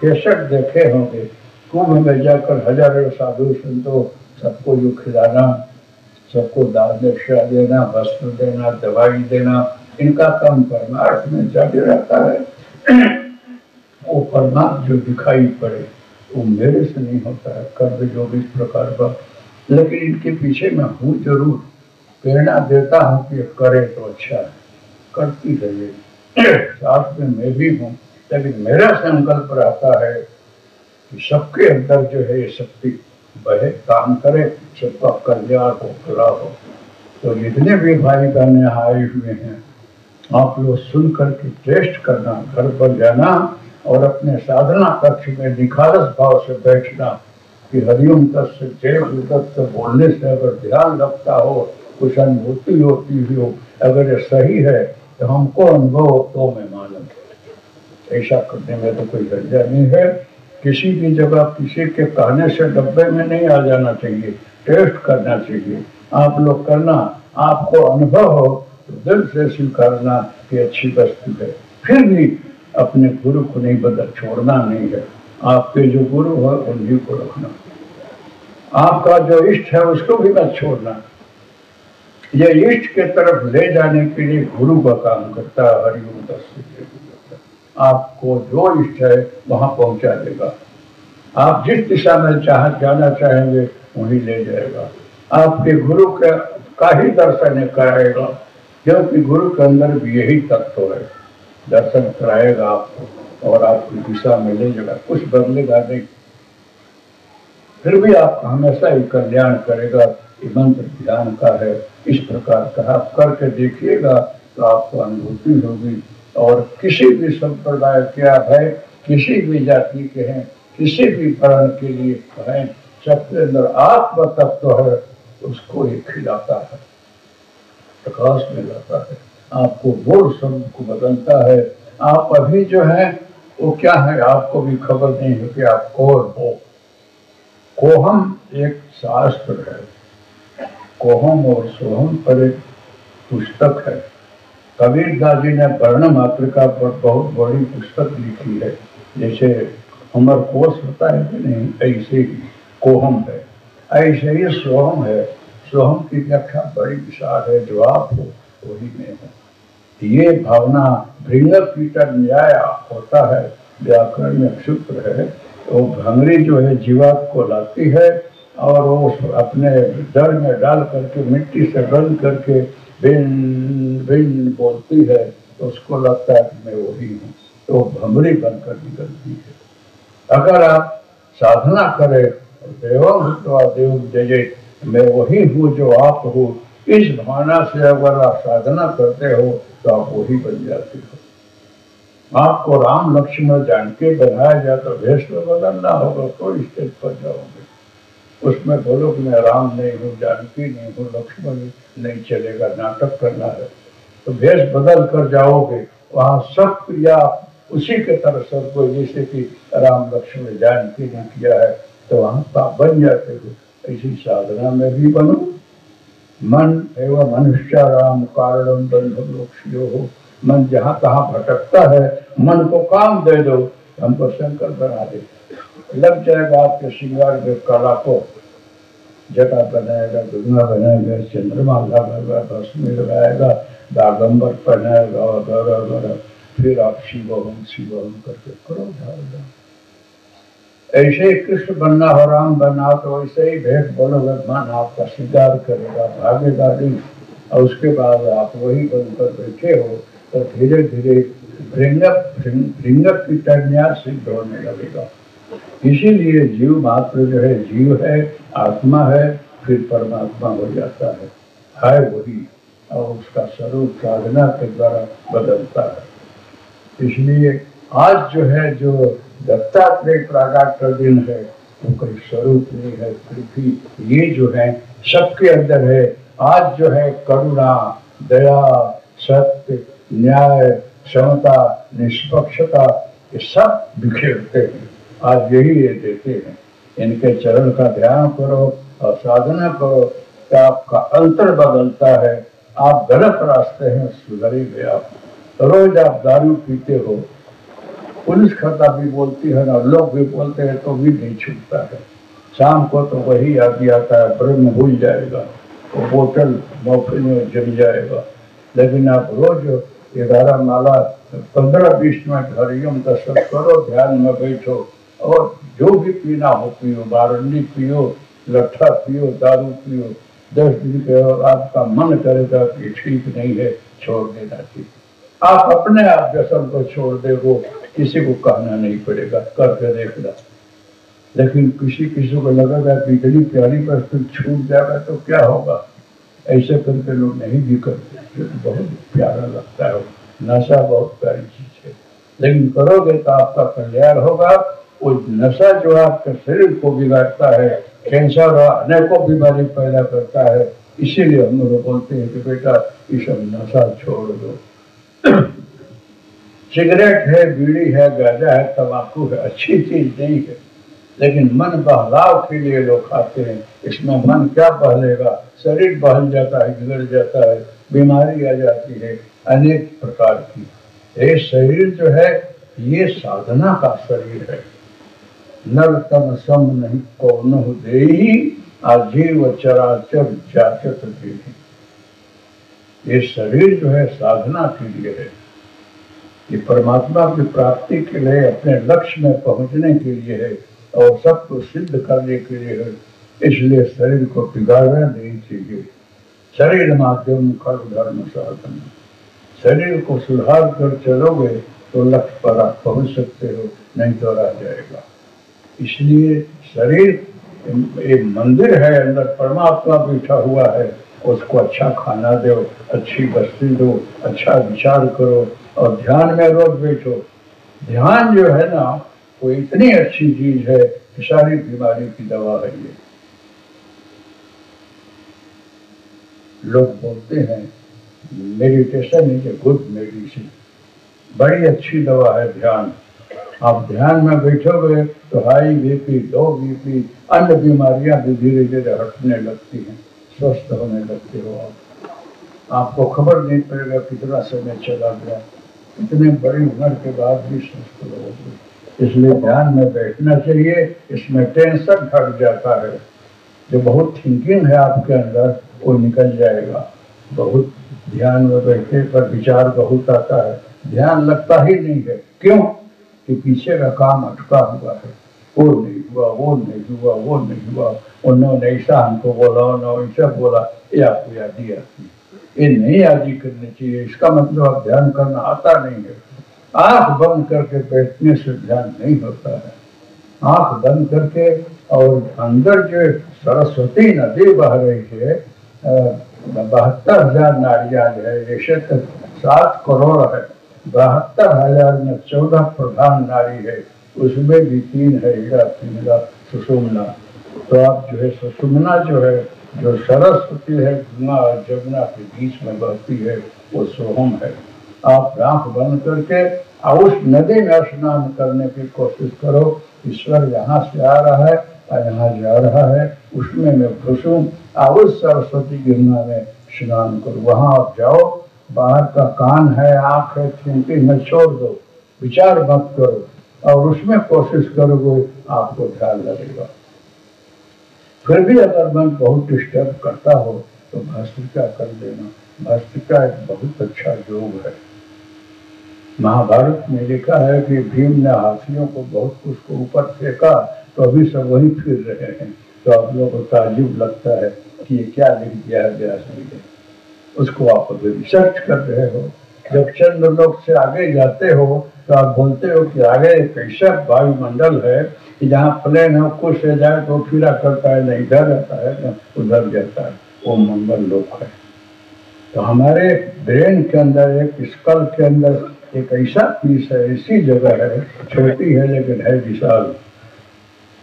केसट देखे होंगे, कुंभ में जाकर हजारों साधु संतों सबको जो खिलाना, सबको दान दक्षिणा देना, वस्त्र देना, दवाई देना, इनका काम परमार्थ में जारी रहता है। वो परमार्थ जो दिखाई पड़े वो मेरे से नहीं होता है, कर्म जो भी प्रकार का, लेकिन इनके पीछे मैं हूँ जरूर, प्रेरणा देता हूँ कि करे तो अच्छा है, करती रहिए। साथ में मैं भी हूँ, लेकिन मेरा संकल्प रहता है कि सबके अंदर जो है ये शक्ति बहे, काम करे, सबका कल्याण हो, भला हो। तो जितने भी भाई बहने आए हुए हैं, आप लोग सुन करके टेस्ट करना, घर पर जाना और अपने साधना कक्ष में निखालस भाव से बैठना कि हरिओम तत्सत जय गुरुदत्त बोलने से अगर ध्यान रखता हो, कुछ अनुभूति होती हो, अगर ये सही है तो हमको अनुभव हो तो मैं मानूं। ऐसा करने में तो कोई हर्जा नहीं है। किसी भी जगह किसी के कहने से डब्बे में नहीं आ जाना चाहिए, टेस्ट करना चाहिए। आप लोग करना, आपको अनुभव हो तो दिल से स्वीकारना कि अच्छी वस्तु है। फिर भी अपने गुरु को नहीं बदल, छोड़ना नहीं है। आपके जो गुरु है उन्हीं को रखना, आपका जो इष्ट है उसको भी मत छोड़ना। ये इष्ट के तरफ ले जाने के लिए गुरु का काम करता है। हरिओम तत्सत। आपको जो इष्ट है वहां पहुंचा देगा। आप जिस दिशा में जाना चाहेंगे वहीं ले जाएगा। आपके गुरु का ही दर्शन कराएगा, क्योंकि गुरु के अंदर भी यही तत्व है। दर्शन कराएगा आपको और आपकी दिशा में ले जाएगा, कुछ बदलेगा नहीं। फिर भी आप हमेशा ही कल्याण करेगा। ये मंत्र ध्यान का है, इस प्रकार का आप करके देखिएगा तो आपको अनुभूति होगी। और किसी भी संप्रदाय के आप है, किसी भी जाति के हैं, किसी भी वर्ण के लिए हैं, सबके अंदर आत्म तत्व है, उसको ये खिलाता है, प्रकाश में लाता है, आपको बोध शब्द को बदलता है। आप अभी जो है वो क्या है आपको भी खबर नहीं है कि आप कौन हो। कोहम एक शास्त्र है, कोहम और सोहम पर एक पुस्तक है। कबीरदास जी ने वर्ण मात्र का बहुत बड़ी पुस्तक लिखी है। जैसे अमर कोश होता है कि नहीं, ऐसे ही कोहम है, ऐसे ही सोहम है। सोहम की व्याख्या बड़ी विशाल है, जो आप हो वही में हो। ये भावना भृंग कीटर न्याय होता है, व्याकरण में सूत्र है। वो भंगरी जो है जीवात को लाती है और वो अपने जड़ में डाल करके मिट्टी से गंध करके भिन्न भिन्न बोलती है, तो उसको लगता है कि मैं वही हूँ, तो भंगरी बनकर निकलती है। अगर आप साधना करें, देवं देव जय, मैं वही हूँ जो आप हो, इस भावना से अगर आप साधना करते हो तो आप वही बन जाते हो। आपको राम लक्ष्मण जानकी बनाया जाए तो भेष में बदलना होगा, तो स्टेज पर जाओगे, उसमें बोलो कि मैं राम नहीं हूँ, जानकी नहीं हूँ, लक्ष्मण नहीं चलेगा, नाटक करना है। तो भेष बदल कर जाओगे, वहां सब क्रिया उसी के तरह सबको, जैसे कि राम लक्ष्मण जानकी ने किया है, तो वहां आप बन जाते हो। इसी साधना में भी बनो। मन एवं मनुष्य राम कारण बंधु मोक्षियो हो। मन जहाँ तहाँ भटकता है, मन को काम दे दो, हमको शंकर बना दे, लग जाएगा आपके श्रृंगार में कला को। जटा बनाएगा, दुर्गा बनाएगा, चंद्रमा लगाएगा, भस्मी लगाएगा, दागंबर पहनाएगा, फिर आप शिवम करके करो धारण। ऐसे ही कृष्ण बनना हो, राम बनना हो, तो वैसे ही भेष बोलोगे, मन आपका श्रृंगार करेगा, भागेगा नहीं। और उसके बाद आप वही बनकर बैठे हो तो धीरे धीरे भृंग की टर्निया सिद्ध होने लगेगा। इसीलिए जीव मात्र जो है, जीव है, आत्मा है, फिर परमात्मा हो जाता है वही, और उसका स्वरूप साधना के द्वारा बदलता है। इसलिए आज जो है, जो दत्तात्रेय प्रागाट का दिन है, वो कोई स्वरूप नहीं है, फिर भी ये जो है सबके अंदर है। आज जो है करुणा, दया, सत्य, न्याय, समता, निष्पक्षता, ये सब बिखेरते हैं। आज यही ये देते हैं। इनके चरण का ध्यान करो और साधना करो तो आपका अंतर बदलता है। आप गलत रास्ते हैं, सुधरेंगे आप। रोज आप दारू पीते हो, पुलिस खाता भी बोलती है ना, लोग भी बोलते हैं, तो भी नहीं छूटता है। शाम को तो वही याद आता है, ब्रह्म भूल जाएगा, वो बोतल महफिल में जम जाएगा। लेकिन आप रोज 11 माला 15-20 मिनट हरिओम दर्शन करो, ध्यान में बैठो और जो भी पीना हो पियो, बारंडी पियो, लट्ठा पियो, दारू पियो, 10 दिन के आपका मन करेगा कि ठीक नहीं है, छोड़ देना चाहिए। आप अपने आप व्यसन को छोड़ दे, वो किसी को कहना नहीं पड़ेगा, करके देखना। लेकिन किसी किसी को लगेगा कि इतनी प्यारी वस्तु छूट जाएगा तो क्या होगा, ऐसे करके लोग नहीं भी करते, तो बहुत प्यारा लगता है। नशा बहुत प्यारी चीज है, लेकिन करोगे तो आपका कल्याण होगा। वो नशा जो आपके शरीर को बिगाड़ता है, कैंसर और अनेकों बीमारी पैदा करता है, इसीलिए हम लोग बोलते हैं कि बेटा ये सब नशा छोड़ दो। सिगरेट है, बीड़ी है, गांजा है, तंबाकू है, अच्छी चीज नहीं है, लेकिन मन बहलाव के लिए लोग खाते हैं। इसमें मन क्या बहलेगा, शरीर बहल जाता है, बिगड़ जाता है, बीमारी आ जाती है अनेक प्रकार की। ये शरीर जो है ये साधना का शरीर है। नर तन सम नहीं कौनहु देहि, आजीव चराचर जाचत देहि। ये शरीर जो है साधना के लिए है, ये परमात्मा की प्राप्ति के लिए, अपने लक्ष्य में पहुंचने के लिए है और सबको सिद्ध करने के लिए है। इसलिए शरीर को बिगाड़ना नहीं चाहिए। शरीर माध्यम खल धर्म साधन, शरीर को सुधार कर चलोगे तो लक्ष्य पर आप पहुंच सकते हो, नहीं तो रह जाएगा। इसलिए शरीर एक मंदिर है, अंदर परमात्मा बैठा हुआ है, उसको अच्छा खाना दो, अच्छी बस्ती दो, अच्छा विचार करो और ध्यान में रोज बैठो। ध्यान जो है ना वो इतनी अच्छी चीज है कि सारी बीमारी की दवा है। ये लोग बोलते हैं meditation is a good medicine, बड़ी अच्छी दवा है ध्यान। आप ध्यान में बैठोगे तो हाई बीपी, लो बीपी, अन्य बीमारियां भी धीरे धीरे हटने लगती हैं, स्वस्थ होने लगते हो आप। आपको खबर नहीं पड़ेगा कितना समय चला गया, इतने बड़ी उम्र के बाद भी स्वस्थ रहोगे। इसलिए ध्यान में बैठना चाहिए, इसमें टेंशन हट जाता है। जो बहुत थिंकिंग है आपके अंदर वो निकल जाएगा। बहुत ध्यान में बैठने पर विचार बहुत आता है, ध्यान लगता ही नहीं है। क्यों? कि पीछे का काम अटका हुआ है, वो नहीं हुआ, वो नहीं हुआ, वो नहीं हुआ, उन्होंने ऐसा हमको बोला, उन्होंने ऐसा बोला, ये आपको यादी आती है। ये नहीं यादी करनी चाहिए। इसका मतलब आप ध्यान करना आता नहीं है। आंख बंद करके बैठने से ध्यान नहीं होता है। आंख बंद करके और अंदर जो सरस्वती नदी बह रही है, 72,000 नारियां है, ऐसे तो 7 करोड़ है, 72,000 में 14 प्रधान नारी है, उसमें भी 3 है हीरा, पिंगला, सुषुम्ना। तो आप जो है सुषुम्ना जो है, जो सरस्वती है, गंगा और जमुना के बीच में बहती है, वो सोहम है। आप आंख बंद करके और उस नदी में स्नान करने की कोशिश करो। ईश्वर यहाँ से आ रहा है और यहाँ जा रहा है, उसमें मैं खुश हूँ। और उस सरस्वती गंगा में स्नान करो, वहां आप जाओ। बाहर का कान है, आंख है, थिंकिंग में छोड़ दो, विचार मत करो और उसमें कोशिश करोगे आपको ध्यान लगेगा। फिर भी अगर मन बहुत डिस्टर्ब करता हो तो भस्त्रिका कर देना। भस्त्रिका एक बहुत अच्छा योग है। महाभारत में लिखा है कि भीम ने हाथियों को बहुत कुछ को ऊपर फेंका तो अभी सब वही फिर रहे हैं। तो आप लोगों को ताज्जुब लगता है कि ये क्या लिख दिया है व्यास जी ने, उसको आप अभी रिसर्च कर रहे हो। जब चंद्रलोक से आगे जाते हो तो आप बोलते हो कि आगे एक ऐसा वायुमंडल है कि जहाँ प्लेन है कुछ से जाए तो फिरा करता है, न इधर रहता है न उधर जाता है, वो मंगल लोक है। तो हमारे ब्रेन के अंदर, एक स्कल के अंदर एक ऐसा पीस है, ऐसी जगह है, छोटी है लेकिन है विशाल,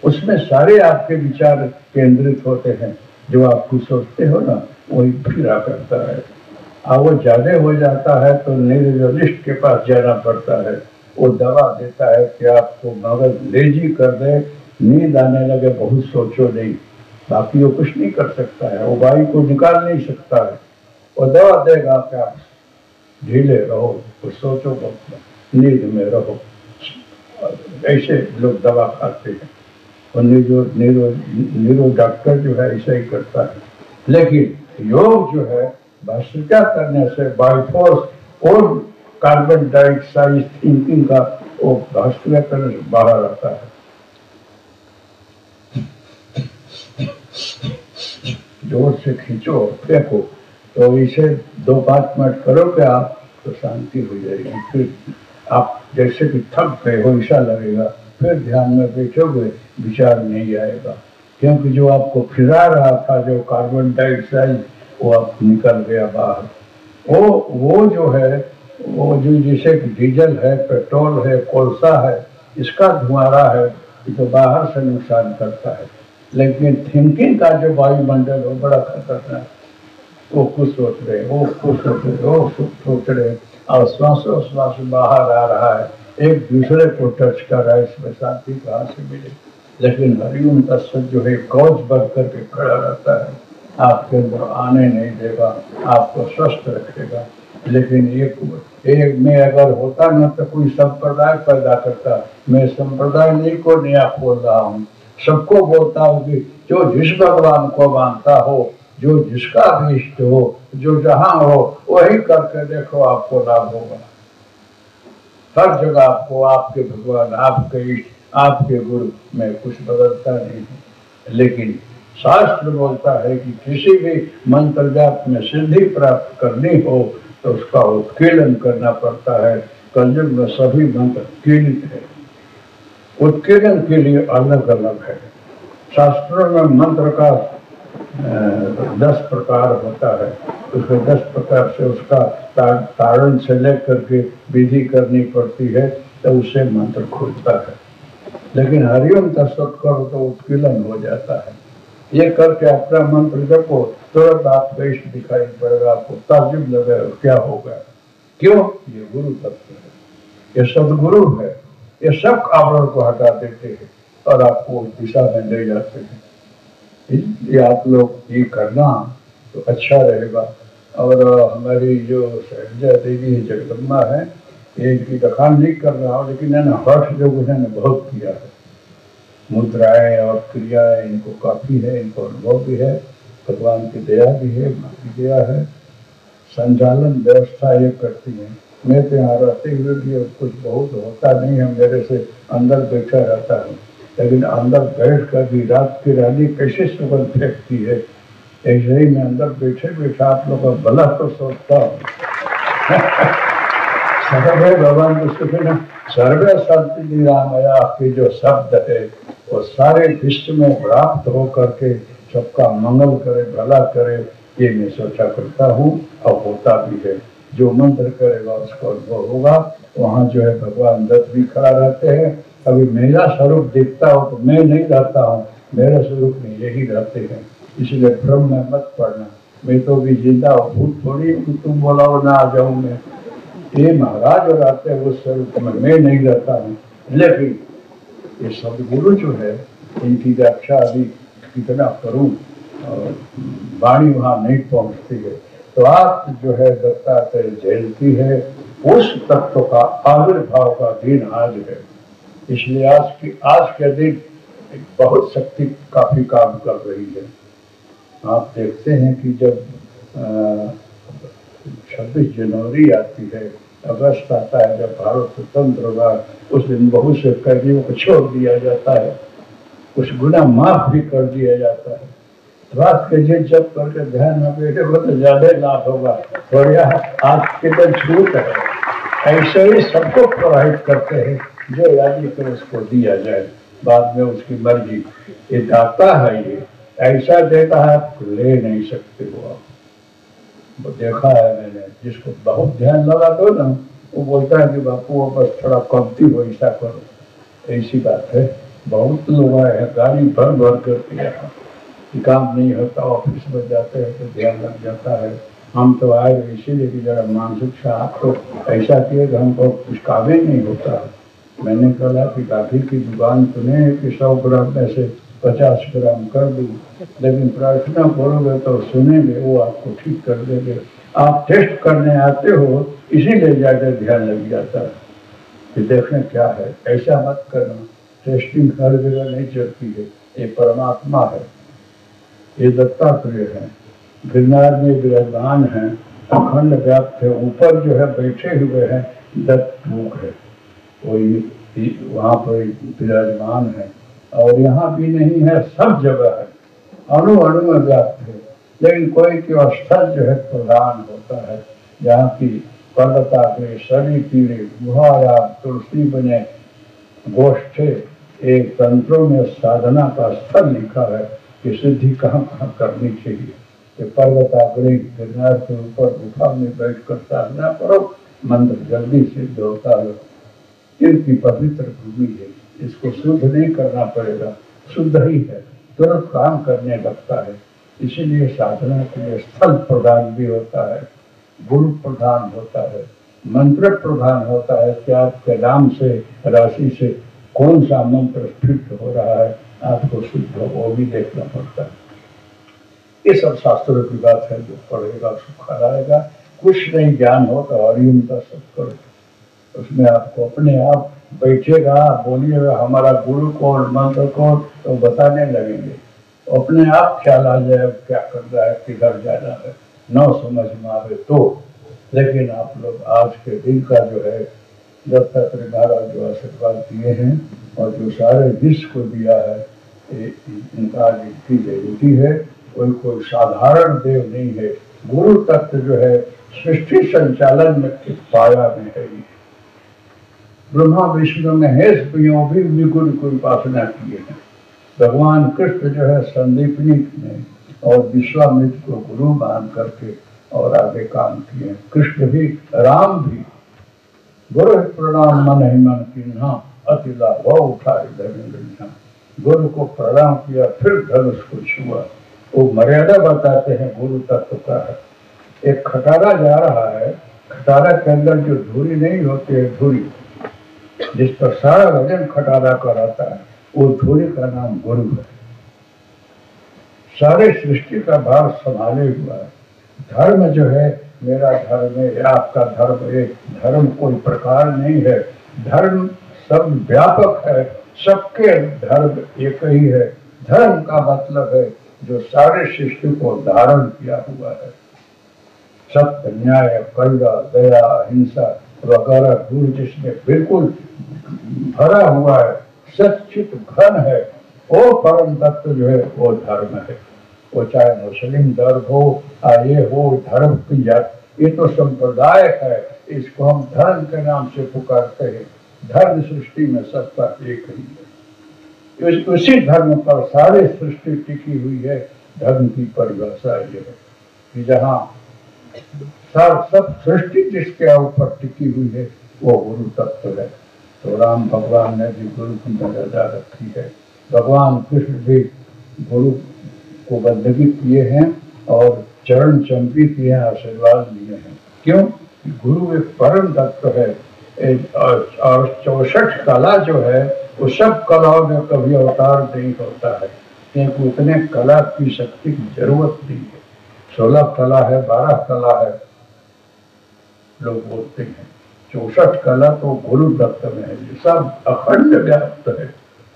उसमें सारे आपके विचार केंद्रित होते हैं। जो आप कुछ सोचते हो ना वही फिरा करता है। और वो ज्यादा हो जाता है तो न्यूरोलॉजिस्ट के पास जाना पड़ता है। वो दवा देता है कि आपको मगज लेजी कर दे, नींद आने लगे, बहुत सोचो नहीं, बाकी वो कुछ नहीं कर सकता है, वो वायु को निकाल नहीं सकता है। वो दवा देगा कि आप ढीले रहो, तो सोचो मत, नींद में रहो। ऐसे लोग दवा खाते हैं और नीरो डॉक्टर जो है ऐसा ही करता है। लेकिन योग जो है भस्त्रिका करने से बाय फोर्स और कार्बन डाइऑक्साइड थिंकिंग का वो भस्त्रिका करने से बाहर आता है। जोर से खींचो और फेंको, तो इसे 2-5 मिनट करोगे आप तो शांति हो जाएगी। फिर आप जैसे कि थक गए हो ऐसा लगेगा, फिर ध्यान में बैठोगे विचार नहीं आएगा, क्योंकि जो आपको फिरा रहा था, जो कार्बन डाइऑक्साइड, वो अब निकल गया बाहर। वो जो है, वो जो जैसे डीजल है, पेट्रोल है, कोलसा है, इसका धुआं है, ये तो बाहर से नुकसान करता है। लेकिन थिंकिंग का जो वायुमंडल वो बड़ा खतरनाक, वो कुछ सोच रहे, वो कुछ सोच रहे, वो कुछ सोच रहे, और श्वासोश्वास बाहर आ रहा है, एक दूसरे को टच कर रहा है, इसमें शांति कहाँ से मिले। लेकिन हरिओम का सच जो है कवच बन करके खड़ा रहता है, आपके अंदर आने नहीं देगा, आपको स्वस्थ रखेगा। लेकिन एक में अगर होता ना तो कोई संप्रदाय पैदा करता। मैं संप्रदाय नहीं को नया खोल रहा हूँ, सबको बोलता हूँ कि जो जिस भगवान को मानता हो, जो जिसका भी इष्ट हो, जो जहाँ हो, वही करके देखो, आपको लाभ होगा। हर जगह आपको आपके भगवान, आपके इष्ट, आपके गुरु में कुछ बदलता नहीं है। लेकिन शास्त्र बोलता है कि किसी भी मंत्र जाप में सिद्धि प्राप्त करनी हो तो उसका उत्कीर्णन करना पड़ता है। कलयुग में सभी मंत्र कीलित है, उत्कीर्णन के लिए अलग अलग है। शास्त्रों में मंत्र का 10 प्रकार होता है, उसमें 10 प्रकार से उसका तारण से लेकर के विधि करनी पड़ती है, तो उससे मंत्र खुलता है। लेकिन हरिओम का सत करो तो उत्कीर्णन हो जाता है। ये करके अपना मंत्र जपो, तुरंत आपका इष्ट दिखाई पड़ेगा, आपको ताज्जुब लगेगा क्या होगा। क्यों? ये गुरु तत्व है, ये सदगुरु है, ये सब आवरण को हटा देते हैं और आपको उस दिशा में ले जाते हैं। इसलिए आप लोग ये करना तो अच्छा रहेगा। और हमारी जो सहजा देवी जगदम्बा है, इनकी दखान नहीं कर रहा हूँ, लेकिन है ना, हर्ष जो उन्होंने बहुत किया है, मुद्राएं और क्रियाएं इनको काफी है, इनको अनुभव भी है, भगवान की दया भी है, माँ की दया है। संचालन व्यवस्था ये करती है। मैं तो यहाँ रहते हुए भी कुछ बहुत होता नहीं है, मेरे से अंदर बैठा रहता हूँ, लेकिन अंदर बैठ कर भी रात की रानी कैसे सुगंध फेंकती है, ऐसे ही मैं अंदर बैठे बैठा आप लोग का भला तो सोचता हूँ। सर्वे भगवान सुखिन सर्वे शांति निरामया के जो शब्द है वो सारे विश्व में प्राप्त हो करके सबका मंगल करे, भला करे, ये मैं सोचा करता हूँ और होता भी है। जो मंत्र करेगा उसको अनुभव होगा। वहाँ जो है भगवान दत्त भी खड़ा रहते हैं। अभी मेरा स्वरूप दिखता हो तो मैं नहीं रहता हूँ, मेरे स्वरूप में यही रहते हैं, इसलिए भ्रम में मत पड़ना। मैं तो भी जिंदा हूँ, भूत थोड़ी तुम बोलाओ ना आ जाऊँ मैं। ये महाराज और आते हैं उस स्वरूप में, मैं नहीं रहता हूँ। लेकिन ये सदगुरु जो है, इनकी व्याख्या अभी कितना करूं, वाणी वहां नहीं पहुंचती है। तो आप जो है दत्तात्रेय जयंती है, उस तत्व का आविर्भाव का दिन आज है। इसलिए आज के दिन बहुत शक्ति काफी काम कर रही है। आप देखते हैं कि जब 26 जनवरी आती है, अगस्त आता है, जब भारत स्वतंत्र हुआ, उस दिन बहुत से कैदियों को छोड़ दिया जाता है, कुछ गुना माफ भी कर दिया जाता है। रात के दिन जब करके ध्यान में बैठे हो तो ज्यादा लाभ होगा। और यह आज के दिन छूट है, ऐसे ही सबको प्रभावित करते हैं, जो राजी कर उसको दिया जाए, बाद में उसकी मर्जी। ये दाता है, ये ऐसा देता है आप ले नहीं सकते हो। आप वो देखा है मैंने, जिसको बहुत ध्यान लगा दो ना, वो बोलता है कि बापू वो बस थोड़ा कमती हो, ऐसा करो। ऐसी बात है, बहुत लोग आए हैं, गाड़ी भर भर करके यहाँ काम नहीं होता, ऑफिस में जाते हैं तो ध्यान लग जाता है। हम तो आए इसीलिए कि जरा मानसिक से आपको ऐसा किए कि हमको कुछ काम ही नहीं होता है। मैंने कहा कि गाठी की दुकान सुने कि 100 ग्राम में से 50 ग्राम कर दूं, लेकिन प्रार्थना करोगे तो सुनेंगे, वो आपको ठीक कर देंगे। आप टेस्ट करने आते हो, इसीलिए ज्यादा ध्यान लग जाता है कि देखने क्या है। ऐसा मत करना, टेस्टिंग हर जगह नहीं चलती है। ये परमात्मा है, ये दत्तात्रेय है, गिरनार में विराजमान है, अखंड व्याप्त है। ऊपर जो है बैठे हुए हैं दत्त मुख है, वो वहाँ पर विराजमान है। और यहाँ भी नहीं है, सब जगह है, अणु अणु में व्याप्त है। लेकिन कोई की स्थल जो है प्रधान होता है, जहाँ की पर्वताग्रे, शनि पीड़े, गुहाया, तुलसी बने, गोष्ठे, एक तंत्रों में साधना का स्थल लिखा है कि सिद्धि कहाँ कहाँ करनी चाहिए। कि पर्वताग्रही गिरनार के ऊपर गुफा में बैठकर साधना करो, मंत्र जल्दी सिद्ध होता है। इनकी पवित्र भूमि है, इसको शुद्ध नहीं करना पड़ेगा, शुद्ध ही है, तुरंत काम करने लगता है। इसीलिए साधना के लिए स्थल प्रधान भी होता है, गुरु प्रधान होता है, मंत्र प्रधान होता है कि आपके नाम से राशि से कौन सा मंत्र फिट हो रहा है, आपको शुद्ध हो वो भी देखना पड़ता है। ये सब शास्त्रों की बात है, जो पढ़ेगा सुखा रहेगा। कुछ नहीं ज्ञान हो तो हरिओम का सब करो, उसमें आपको अपने आप बैठेगा, बोलिएगा हमारा गुरु कौन मंत्र कौन, तो बताने लगेंगे, अपने आप ख्याल आ जाए क्या करना है, किधर जाना है, न समझ में आवे तो। लेकिन आप लोग आज के दिन का जो है, दत्तात्रेय महाराज जो आशीर्वाद दिए हैं और जो सारे विश्व को दिया है, इनका आज इनकी जयंती है। कोई साधारण देव नहीं है, गुरु तत्व जो है सृष्टि संचालन में पाया में है। ब्रह्मा विष्णु महेश भी गुरु की उपासना किए हैं। भगवान कृष्ण जो है संदीपनी ने और विश्वामित्र को गुरु मान करके और आगे काम किए। कृष्ण भी, राम भी। गुरु प्रणाम मन ही मन किन्हा, अतिला वो उठाए धर्मेंद्र। गुरु को प्रणाम किया, फिर धनुष को छुआ। वो मर्यादा बताते हैं गुरु तत्व का है। एक खटारा जा रहा है, खटारा के अंदर जो धूरी नहीं होती है, धूरी जिस पर सारा वजन खटारा का रहता है, वो धूरी का नाम गुरु है। सारे सृष्टि का भार संभाले हुआ है। धर्म जो है, मेरा धर्म है या आपका धर्म है, धर्म कोई प्रकार नहीं है, धर्म सब व्यापक है, सबके धर्म एक ही है। धर्म का मतलब है जो सारे सृष्टि को धारण किया हुआ है। सत्य, न्याय, करुणा, दया, हिंसा वगैरह गुरु जिसमें बिल्कुल भरा हुआ है, सचित घन है, वो परम तत्व जो है वो धर्म है। वो चाहे मुस्लिम धर्म हो, ये हो धर्म की जात, ये तो संप्रदाय है, इसको हम धर्म के नाम से पुकारते हैं। धर्म सृष्टि में सबका एक ही है। उसी धर्म पर सारे सृष्टि टिकी हुई है। धर्म की परिभाषा ये है कि जहाँ सब सृष्टि जिसके ऊपर टिकी हुई है वो गुरु तत्व है। तो राम भगवान ने भी गुरु की मर्यादा रखी है। भगवान कृष्ण भी गुरु को बंदगी किए हैं और चरण चंपी किए हैं, आशीर्वाद लिए हैं। क्यों? गुरु एक परम तत्व है। और 64 कला जो है वो सब कलाओं में कभी अवतार नहीं होता है, क्योंकि उतने कला की शक्ति की जरूरत नहीं है। 16 कला है, 12 कला है, लोग बोलते हैं। 64 कला तो गुरु तत्व में है, सब अखंड व्याप्त है।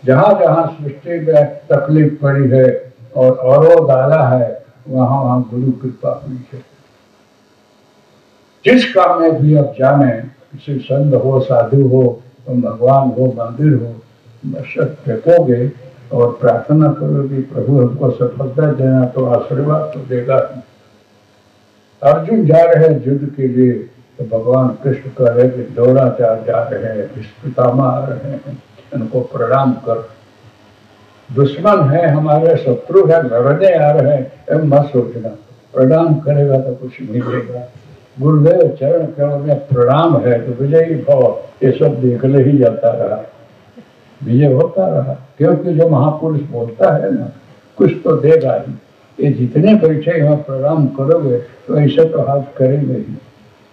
जहाँ जहाँ सृष्टि में तकलीफ पड़ी है और डाला है, वहाँ वहाँ गुरु कृपा हुई है। जिस काम में भी आप जाने, किसी संत हो, साधु हो, भगवान हो, मंदिर हो, फेंकोगे और प्रार्थना करोगे प्रभु हमको सफलता देना, तो आशीर्वाद तो देगा ही। अर्जुन जा रहे हैं युद्ध के लिए, तो भगवान कृष्ण कह रहे कि द्रोणाचार्य जा रहे हैं, पितामह आ रहे हैं, उनको प्रणाम कर। दुश्मन है, हमारे शत्रु है, लड़ने आ रहे हैं, मत सोचना, प्रणाम करेगा तो कुछ मिलेगा। गुरुदेव चरण करो में प्रणाम है तो विजयी भव, ये सब देखले ही जाता रहा, विजय होता रहा। क्योंकि जो महापुरुष बोलता है ना, कुछ तो देगा ही। ये जितने बैठे यहाँ प्रणाम करोगे तो ऐसे तो हाथ करेंगे ही,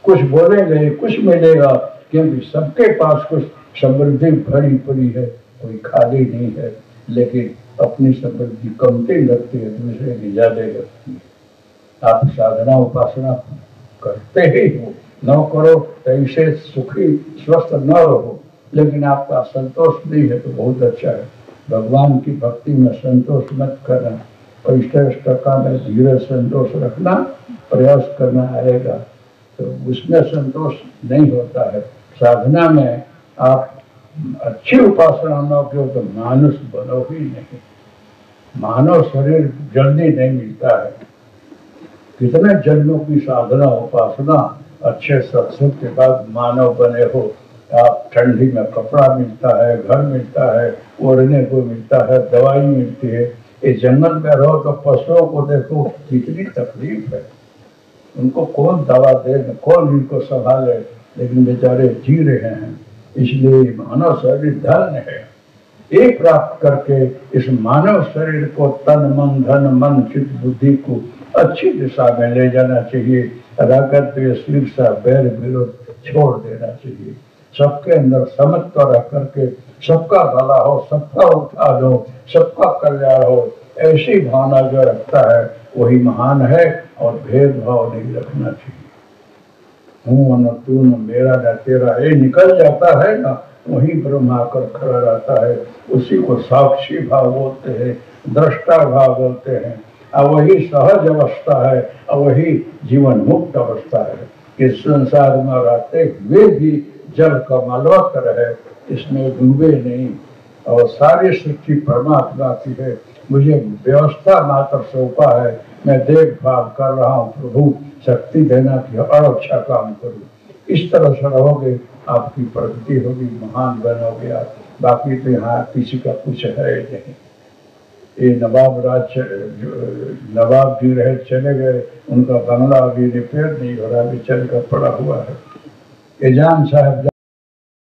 कुछ बोलेंगे, कुछ मिलेगा। क्योंकि सबके पास कुछ समृद्धि भरी पड़ी है, कोई खाली नहीं है। लेकिन अपनी समृद्धि कमती लगती है, दूसरे की ज्यादा लगती है। आप साधना उपासना करते ही हो, न करो तो ऐसे सुखी स्वस्थ न रहो, लेकिन आपका संतोष नहीं है तो बहुत अच्छा है। भगवान की भक्ति में संतोष मत करना, टका में धीरे संतोष रखना, प्रयास करना आएगा, तो उसमें संतोष नहीं होता है। साधना में आप अच्छी उपासना न करो तो मानुष बनो ही नहीं। मानव शरीर जल्दी नहीं मिलता है। कितने जन्मों की साधना उपासना, अच्छे सत्संग के बाद मानव बने हो। आप ठंडी में कपड़ा मिलता है, घर मिलता है, ओढ़ने को मिलता है, दवाई मिलती है। ये जंगल में रहो तो पशुओं को देखो कितनी तकलीफ है, उनको कौन दवा दे, कौन इनको संभाले, लेकिन बेचारे जी रहे हैं। इसलिए मानव शरीर धन्य है। ये प्राप्त करके इस मानव शरीर को तन मन धन मन चित्त बुद्धि को अच्छी दिशा में ले जाना चाहिए। रागत ईर्ष्या बैर विरोध छोड़ देना चाहिए। सबके अंदर समत्व रह करके सबका भला हो, सबका उत्थान हो, सबका कल्याण हो, ऐसी भावना जो रखता है वही महान है। और भेदभाव नहीं रखना चाहिए। हूँ न तू न मेरा न तेरा, ये निकल जाता है ना, वही ब्रह्म आकर खड़ा रहता है। उसी को साक्षी भाव बोलते हैं, दृष्टा भाव बोलते हैं। और वही सहज अवस्था है और वही जीवन मुक्त अवस्था है। इस संसार में रहते हुए भी जल कमलवत रहे, इसमें डूबे नहीं। और सारी सृष्टि परमात्मा की है, मुझे व्यवस्था मात्र सौंपा है, मैं देखभाल कर रहा हूँ। प्रभु शक्ति देना कि और अच्छा काम करूँ। इस तरह से रहोगे, आपकी प्रगति होगी, महान बनोगे आप। बाकी तो यहाँ किसी का कुछ है नहीं। ये नवाब जी रहे, चले गए, उनका बंगला अभी रिपेयर नहीं हो रहा, अभी चल कर पड़ा हुआ है। एजान साहब